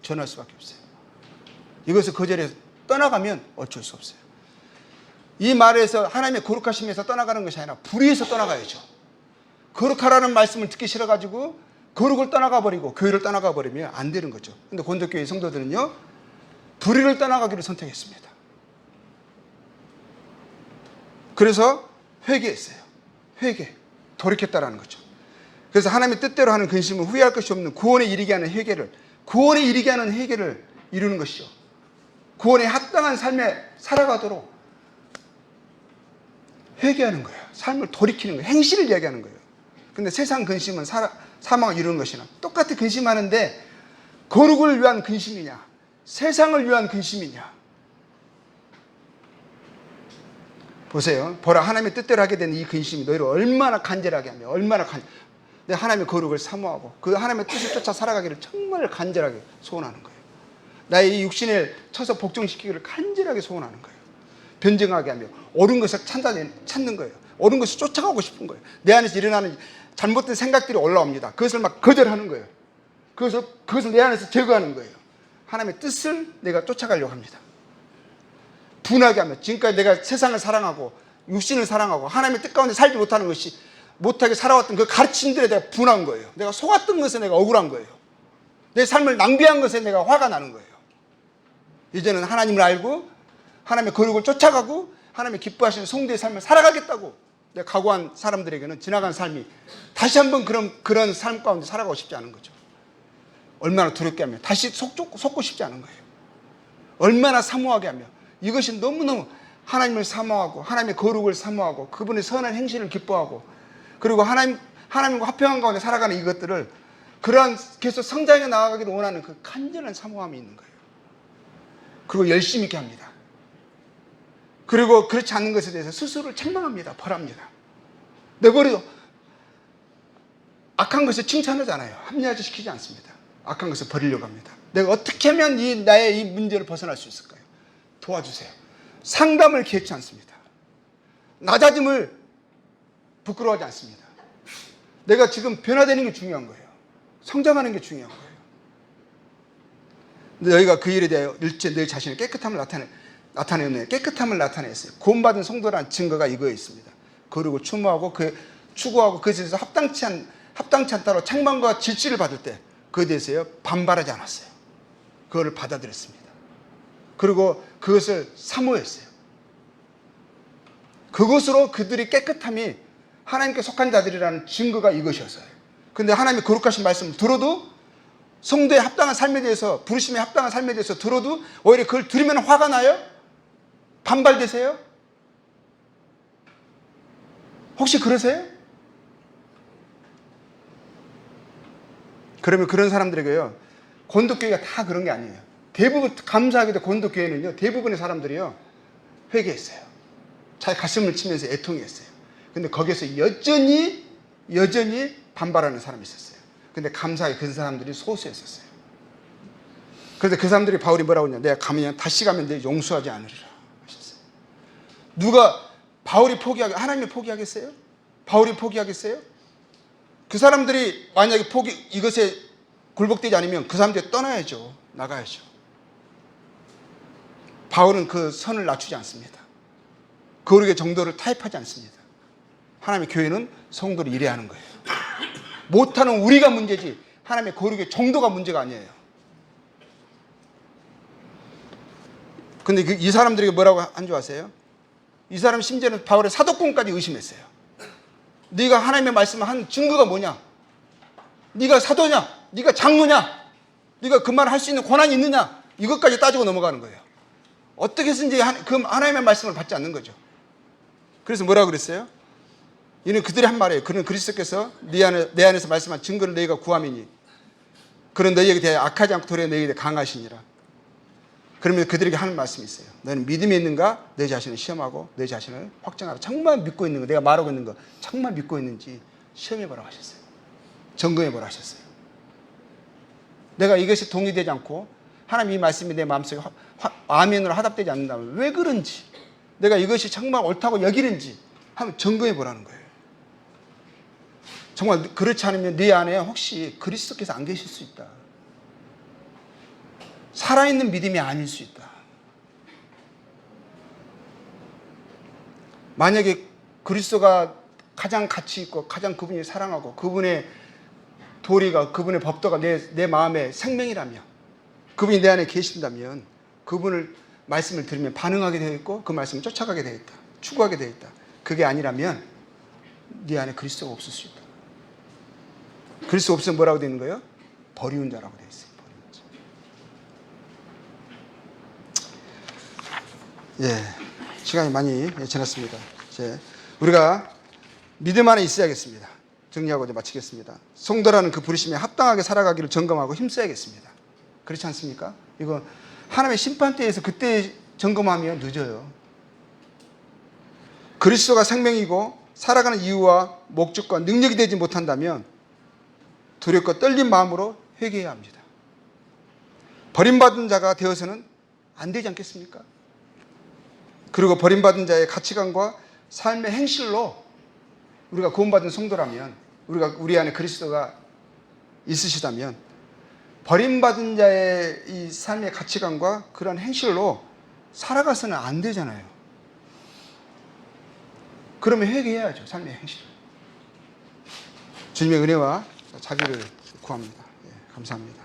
전할 수밖에 없어요. 이것을 거절해서 떠나가면 어쩔 수 없어요. 이 말에서 하나님의 거룩하심에서 떠나가는 것이 아니라 불의에서 떠나가야죠. 거룩하라는 말씀을 듣기 싫어가지고 거룩을 떠나가 버리고 교회를 떠나가 버리면 안 되는 거죠. 근데 고린도교회 성도들은요, 불의를 떠나가기를 선택했습니다. 그래서 회개했어요. 회개, 돌이켰다라는 거죠. 그래서 하나님의 뜻대로 하는 근심은 후회할 것이 없는 구원에 이르게 하는 회개를, 구원에 이르게 하는 회개를 이루는 것이죠. 구원에 합당한 삶에 살아가도록 회개하는 거예요. 삶을 돌이키는 거예요. 행실을 이야기하는 거예요. 근데 세상 근심은 사망을 이루는 것이나 똑같이 근심하는데, 거룩을 위한 근심이냐, 세상을 위한 근심이냐. 보세요. 보라, 하나님의 뜻대로 하게 된 이 근심이 너희를 얼마나 간절하게 하며, 내 하나님의 거룩을 사모하고 그 하나님의 뜻을 쫓아 살아가기를 정말 간절하게 소원하는 거예요. 나의 이 육신을 쳐서 복종시키기를 간절하게 소원하는 거예요. 변증하게 하며 옳은 것을 찾는 거예요. 옳은 것을 쫓아가고 싶은 거예요. 내 안에서 일어나는 잘못된 생각들이 올라옵니다. 그것을 막 거절하는 거예요. 그것을 내 안에서 제거하는 거예요. 하나님의 뜻을 내가 쫓아가려고 합니다. 분하게 하며, 지금까지 내가 세상을 사랑하고 육신을 사랑하고 하나님의 뜻 가운데 살지 못하는 것이, 못하게 살아왔던 그 가르침들에 내가 분한 거예요. 내가 속았던 것에 내가 억울한 거예요. 내 삶을 낭비한 것에 내가 화가 나는 거예요. 이제는 하나님을 알고 하나님의 거룩을 쫓아가고 하나님의 기뻐하시는 성도의 삶을 살아가겠다고 내가 각오한 사람들에게는 지나간 삶이 다시 한번 그런 삶 가운데 살아가고 싶지 않은 거죠. 얼마나 두렵게 하며 다시 속고 싶지 않은 거예요. 얼마나 사모하게 하며, 이것이 너무너무 하나님을 사모하고 하나님의 거룩을 사모하고 그분의 선한 행실을 기뻐하고, 그리고 하나님과 화평한 가운데 살아가는 이것들을, 그러한 계속 성장해 나아가기를 원하는 그 간절한 사모함이 있는 거예요. 그리고 열심히 있게 합니다. 그리고 그렇지 않는 것에 대해서 스스로를 책망합니다. 벌합니다. 내버려 악한 것을 칭찬하잖아요. 합리화시키지 않습니다. 악한 것을 버리려고 합니다. 내가 어떻게 하면 나의 이 문제를 벗어날 수 있을까요? 도와주세요. 상담을 기회치 않습니다. 낮아짐을 부끄러워하지 않습니다. 내가 지금 변화되는 게 중요한 거예요. 성장하는 게 중요한 거예요. 너희가 그 일에 대하여 일체 너희 자신의 깨끗함을 나타내었네. 깨끗함을 나타냈어요. 구원받은 성도라는 증거가 이거에 있습니다. 거룩을 추구하고 그것에 대해서 합당치 않다고 책망과 질치를 받을 때 그에 대해서요 반발하지 않았어요. 그거를 받아들였습니다. 그리고 그것을 사모했어요. 그것으로 그들이 깨끗함이 하나님께 속한 자들이라는 증거가 이것이었어요. 그런데 하나님의 거룩하신 말씀을 들어도, 성도의 합당한 삶에 대해서, 부르심의 합당한 삶에 대해서 들어도 오히려 그걸 들으면 화가 나요? 반발되세요? 혹시 그러세요? 그러면 그런 사람들에게요, 고린도교회가 다 그런 게 아니에요. 대부분, 감사하게도 고린도교회는요 대부분의 사람들이요 회개했어요. 자기 가슴을 치면서 애통했어요. 근데 거기에서 여전히 반발하는 사람이 있었어요. 근데 감사하게 그 사람들이 소수였었어요. 그래서 그 사람들이 바울이 뭐라고 했냐, 내가 가면 다시 가면 내 용서하지 않으리라 하셨어요. 누가 바울이 하나님이 포기하겠어요? 바울이 포기하겠어요? 그 사람들이 만약에 이것에 굴복되지 않으면 그 사람들이 떠나야죠. 나가야죠. 바울은 그 선을 낮추지 않습니다. 거룩의 정도를 타협하지 않습니다. 하나님의 교회는 성도를 이래야 하는 거예요. 못하는 우리가 문제지 하나님의 거룩의 정도가 문제가 아니에요. 근데 이 사람들에게 뭐라고 한 줄 아세요? 이 사람 심지어는 바울의 사도권까지 의심했어요. 네가 하나님의 말씀을 한 증거가 뭐냐? 네가 사도냐? 네가 장로냐? 네가 그 말을 할 수 있는 권한이 있느냐? 이것까지 따지고 넘어가는 거예요. 어떻게 해서든지 그 하나님의 말씀을 받지 않는 거죠. 그래서 뭐라고 그랬어요? 이는 그들이 한 말이에요. 그는 그리스도께서 내 안에서 말씀한 증거를 너희가 구함이니 그런 너희에게 대하여 악하지 않고 도리어 너희에게 대해 강하시니라. 그러면 그들에게 하는 말씀이 있어요. 너는 믿음이 있는가? 내 자신을 시험하고 내 자신을 확정하라. 정말 믿고 있는 거, 내가 말하고 있는 거 정말 믿고 있는지 시험해보라고 하셨어요. 점검해보라고 하셨어요. 내가 이것이 동의되지 않고 하나님 이 말씀이 내 마음속에 아멘으로 화답되지 않는다면 왜 그런지, 내가 이것이 정말 옳다고 여기는지 한번 점검해보라는 거예요. 정말 그렇지 않으면 네 안에 혹시 그리스도께서 안 계실 수 있다. 살아있는 믿음이 아닐 수 있다. 만약에 그리스도가 가장 가치 있고 가장 그분이 사랑하고 그분의 도리가, 그분의 법도가 내 마음의 생명이라면, 그분이 내 안에 계신다면 그분을 말씀을 들으면 반응하게 되어 있고 그 말씀을 쫓아가게 되어 있다. 추구하게 되어 있다. 그게 아니라면 네 안에 그리스도가 없을 수 있다. 그리스도 없으면 뭐라고 되는 거예요? 버리운 자라고 되어 있어요. 예, 시간이 많이 지났습니다. 이제 우리가 믿음 안에 있어야겠습니다. 정리하고 이제 마치겠습니다. 성도라는 그 부르심에 합당하게 살아가기를 점검하고 힘써야겠습니다. 그렇지 않습니까? 이거 하나님의 심판대에서 그때 점검하면 늦어요. 그리스도가 생명이고 살아가는 이유와 목적과 능력이 되지 못한다면 두렵고 떨린 마음으로 회개해야 합니다. 버림받은 자가 되어서는 안 되지 않겠습니까? 그리고 버림받은 자의 가치관과 삶의 행실로 우리가 구원받은 성도라면, 우리 안에 그리스도가 있으시다면 버림받은 자의 이 삶의 가치관과 그런 행실로 살아가서는 안 되잖아요. 그러면 회개해야죠. 삶의 행실. 주님의 은혜와 자비를 구합니다. 예, 감사합니다.